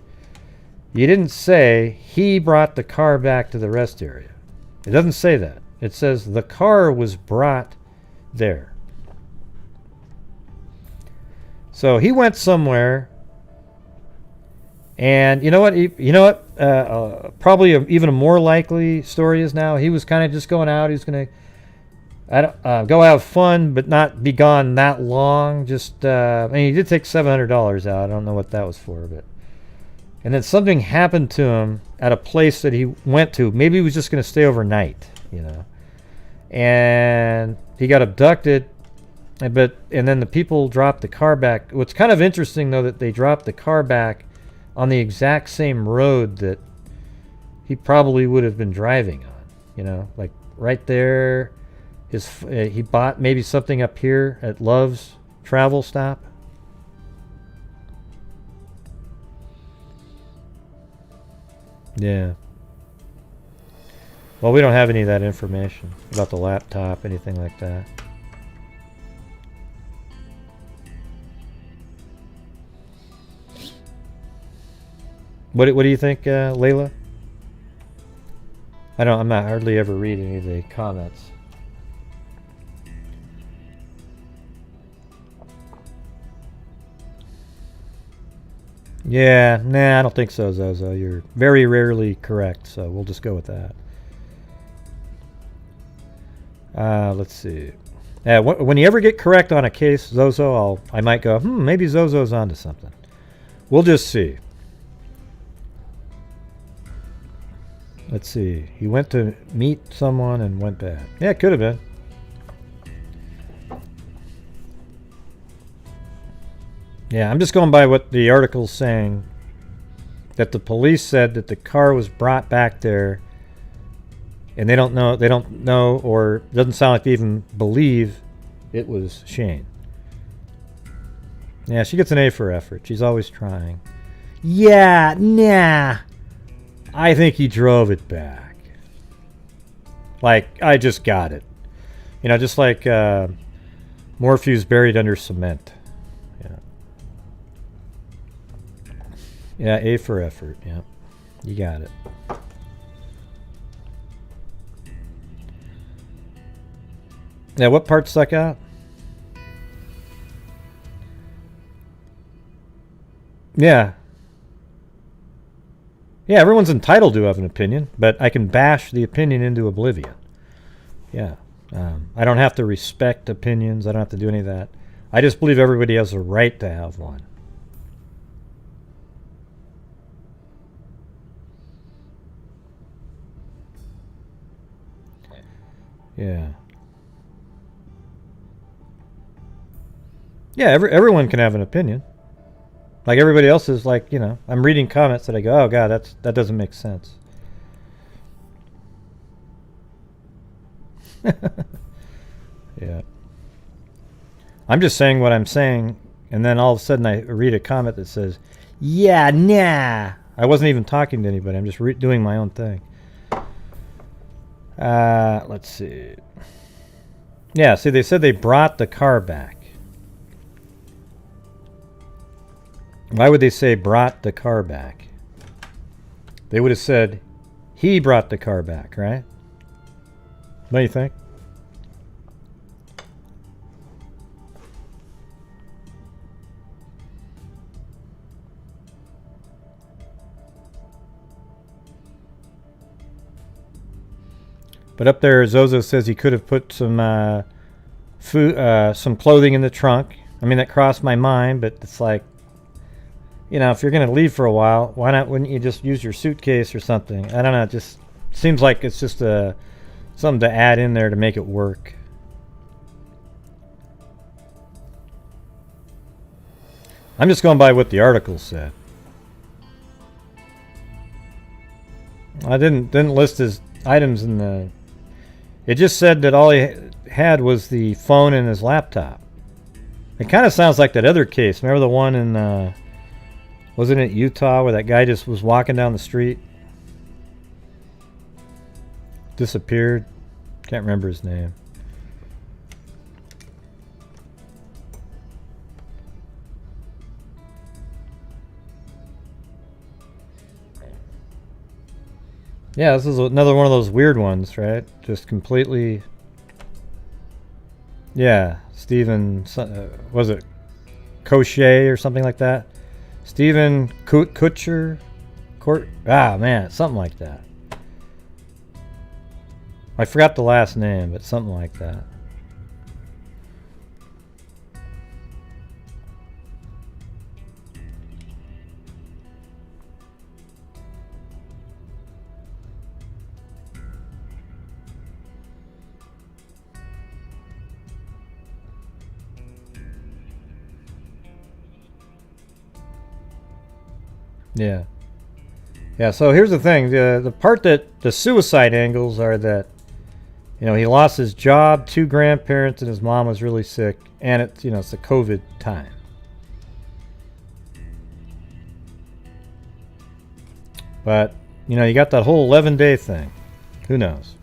You didn't say he brought the car back to the rest area. It doesn't say that. It says the car was brought there. So he went somewhere, and you know what? Probably even a more likely story is now he was kind of just going out. He was going to go have fun, but not be gone that long. Just I mean, he did take $700 out. I don't know what that was for, but and then something happened to him at a place that he went to. Maybe he was just going to stay overnight, you know, and he got abducted. And then the people dropped the car back. What's kind of interesting, though, that they dropped the car back on the exact same road that he probably would have been driving on. You know, like right there. He bought maybe something up here at Love's travel stop. Yeah. Well, we don't have any of that information about the laptop, anything like that. What do you think, Layla? I'm not hardly ever reading any of the comments. Yeah, nah, I don't think so, Zozo. You're very rarely correct, so we'll just go with that. Let's see. When you ever get correct on a case, Zozo, I might go, maybe Zozo's onto something. We'll just see. Let's see. He went to meet someone and went bad. Yeah, it could have been. Yeah, I'm just going by what the article's saying. That the police said that the car was brought back there, and they don't know, or it doesn't sound like they even believe it was Shane. Yeah, she gets an A for effort. She's always trying. Yeah, nah. I think he drove it back. Like, I just got it. You know, just like Morphew's buried under cement. Yeah. Yeah, A for effort. Yeah. You got it. Yeah, what part stuck out? Yeah. Yeah, everyone's entitled to have an opinion, but I can bash the opinion into oblivion. Yeah. I don't have to respect opinions. I don't have to do any of that. I just believe everybody has a right to have one. Yeah. Yeah, everyone can have an opinion. Like everybody else is like, you know, I'm reading comments that I go, oh God, that doesn't make sense. Yeah. I'm just saying what I'm saying, and then all of a sudden I read a comment that says, yeah, nah. I wasn't even talking to anybody. I'm just doing my own thing. Let's see. Yeah, see, they said they brought the car back. Why would they say brought the car back? They would have said he brought the car back, right? What do you think? But up there, Zozo says he could have put some food, some clothing in the trunk. I mean, that crossed my mind, but it's like, you know, if you're going to leave for a while, wouldn't you just use your suitcase or something? I don't know. It just seems like it's just something to add in there to make it work. I'm just going by what the article said. I didn't list his items in the... It just said that all he had was the phone and his laptop. It kind of sounds like that other case. Remember the one in... wasn't it Utah where that guy just was walking down the street? Disappeared. Can't remember his name. Yeah, this is another one of those weird ones, right? Just completely... Yeah, Stephen... was it Cochet or something like that? Stephen Kutcher? Man, something like that. I forgot the last name, but something like that. Yeah. Yeah, so here's the thing. The part that the suicide angles are that, you know, he lost his job, 2 grandparents, and his mom was really sick. And it's, you know, it's the COVID time. But, you know, you got that whole 11-day thing. Who knows?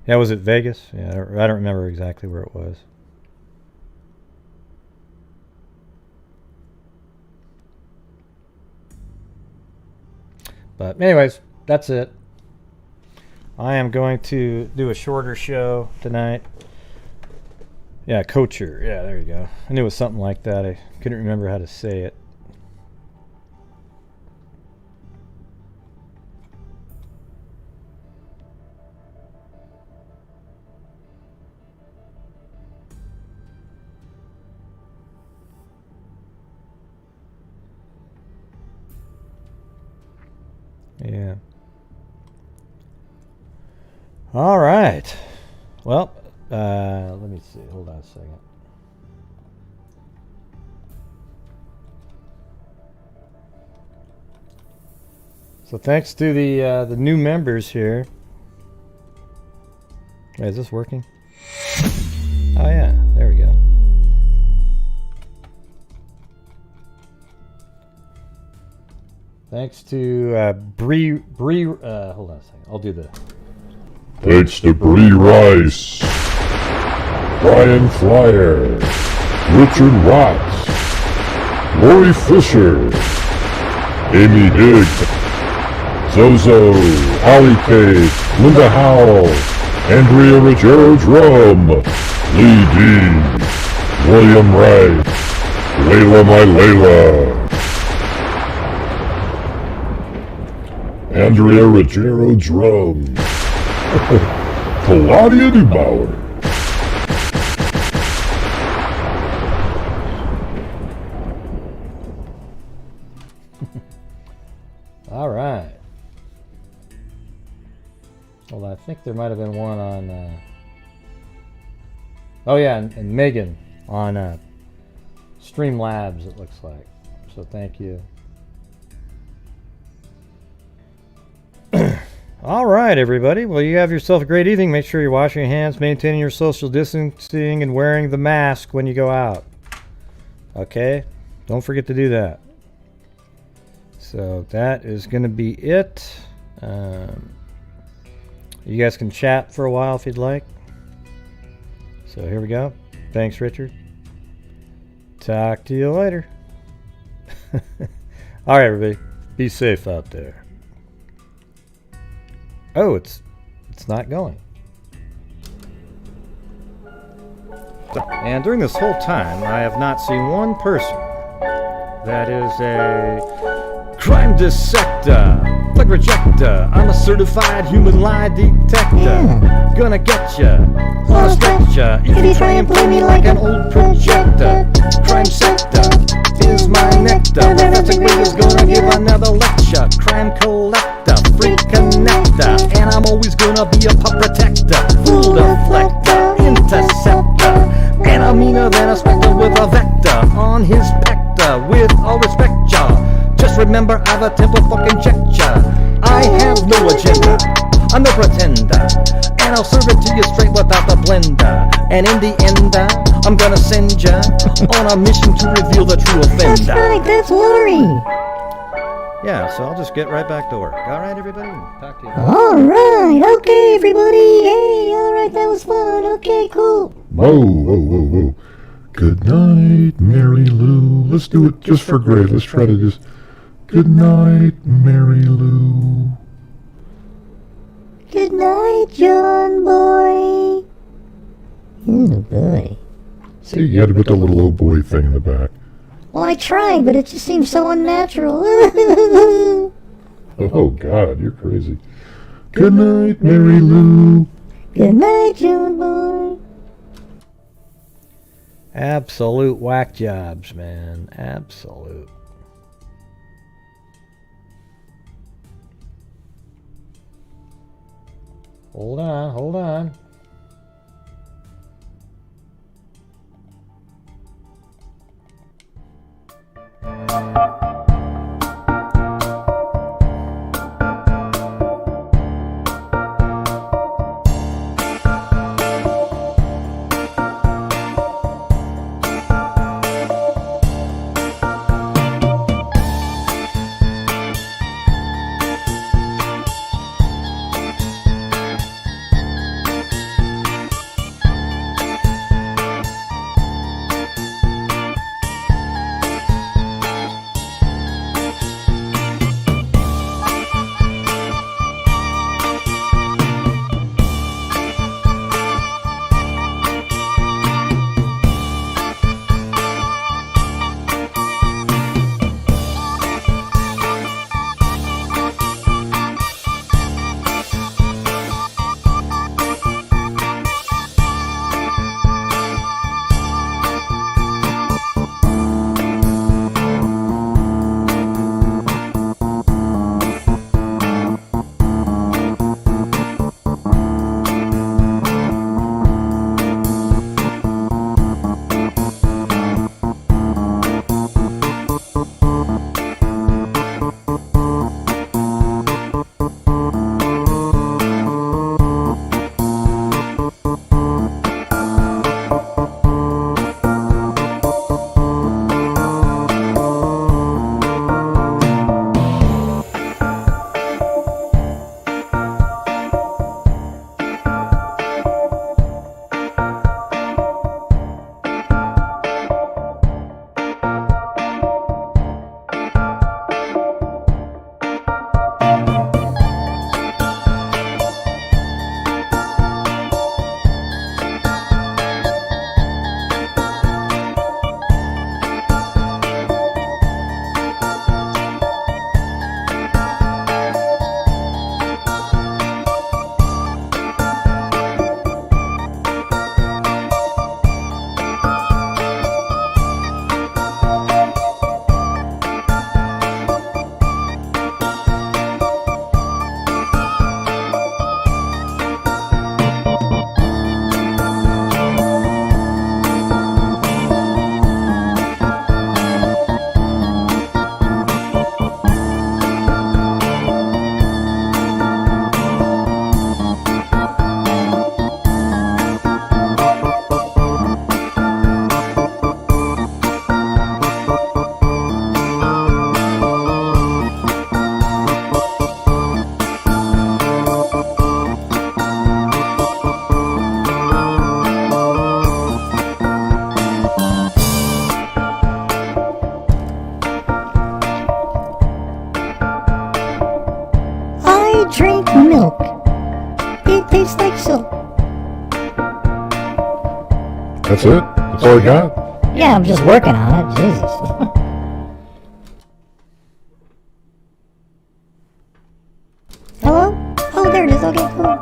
Yeah, was it Vegas? Yeah, I don't remember exactly where it was. But anyways, that's it. I am going to do a shorter show tonight. Yeah, Coacher. Yeah, there you go. I knew it was something like that. I couldn't remember how to say it. Yeah. All right. Well, let me see. Hold on a second. So thanks to the new members here. Wait, is this working? Oh yeah, there we go. Thanks to Bree. Hold on a second. I'll do the. Thanks to Bree Rice, Brian Flyer, Richard Watts, Lori Fisher, Amy Higg, Zozo, Holly Kate, Linda Howell, Andrea Ruggiero Drum, Lee D, William Wright, Layla My Layla, Andrea Ruggiero Drum, Claudia Dubauer. All right. Well, I think there might have been one on. Oh yeah, and Megan on Streamlabs. It looks like. So thank you. All right, everybody. Well, you have yourself a great evening. Make sure you're washing your hands, maintaining your social distancing, and wearing the mask when you go out. Okay? Don't forget to do that. So that is going to be it. You guys can chat for a while if you'd like. So here we go. Thanks, Richard. Talk to you later. All right, everybody. Be safe out there. Oh, it's not going. And during this whole time, I have not seen one person that is a crime dissector, plug rejector. I'm a certified human lie detector. Gonna get ya on a stretcher if you try and play me like an old projector. Crime sector is my nectar. Professor Greg is gonna give another lecture. Crime collector, freak connector, and I'm always gonna be a pup protector. Fool deflector, interceptor, and I'm meaner than a spectre with a vector on his pector. With all respect, y'all, just remember I've a temper fucking check ya. I have no agenda, I'm no pretender, and I'll serve it to you straight without the blender. And in the end, I'm gonna send ya on a mission to reveal the true offender. That's right, that's Lori. Yeah, so I'll just get right back to work. All right, everybody? Talk to you. All right, okay, everybody. Hey, all right, that was fun. Okay, cool. Whoa. Good night, Mary Lou. Let's do it just for Greg. Let's try to just... Good night, Mary Lou. Good night, John boy. Oh, boy. See, you had to put the little old boy thing in the back. Well, I tried, but it just seems so unnatural. Oh, God, you're crazy. Good night, Mary Lou. Good night, John boy. Absolute whack jobs, man. Absolute. Hold on. drink milk. It tastes like soap. That's it? That's all you got? Yeah, I'm just working on it. Jesus. Hello? Oh, there it is. Okay, cool.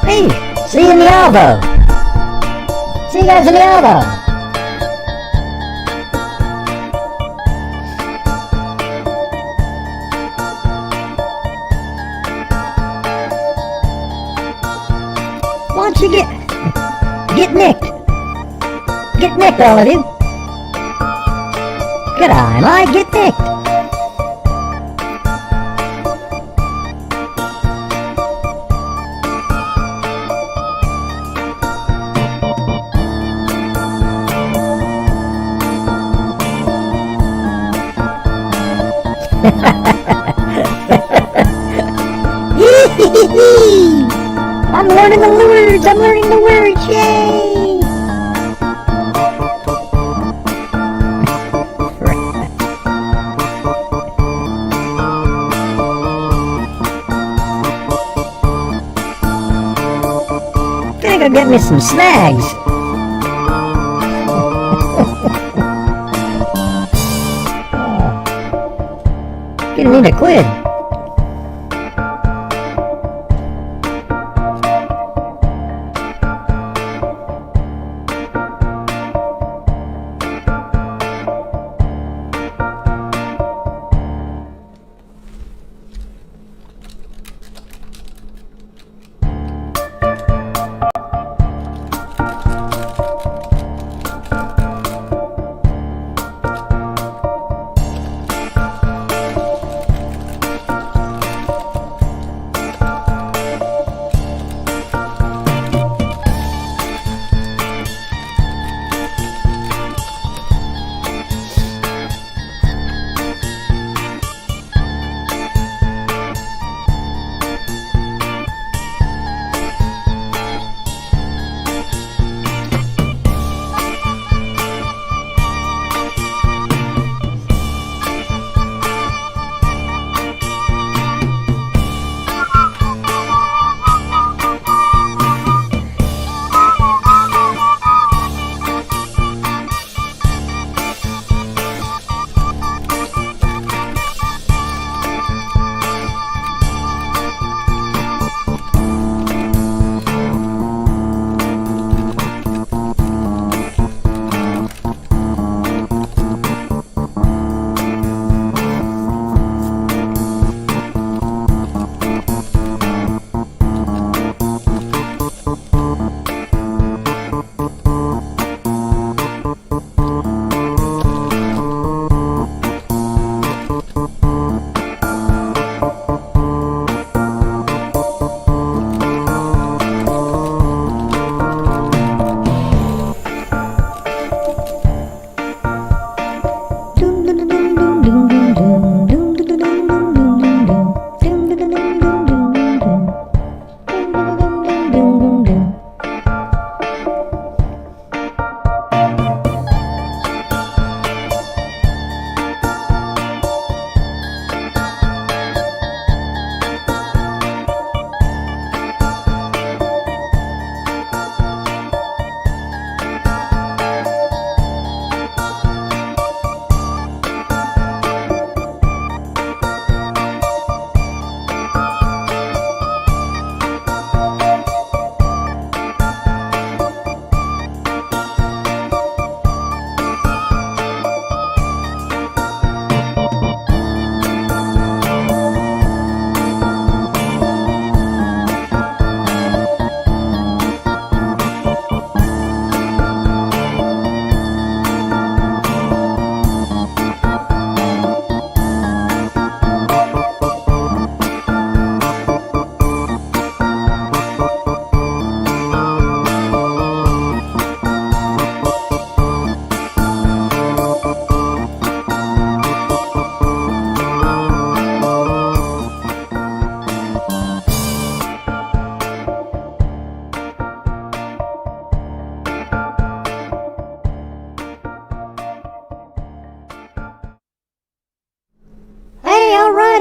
Hey, see you in the elbow. See you guys in the elbow. Why don't you get nicked? Get nicked, all of you. Good eye, Mike, get nicked. I'm learning the words, yay! Gotta go get me some snags. Gonna need a quid.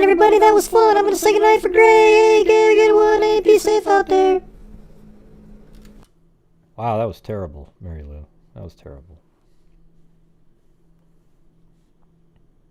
night, everybody. That was fun. I'm going to say good night for Gray. Hey, get one, and be safe out there. Wow, that was terrible, Mary Lou. That was terrible.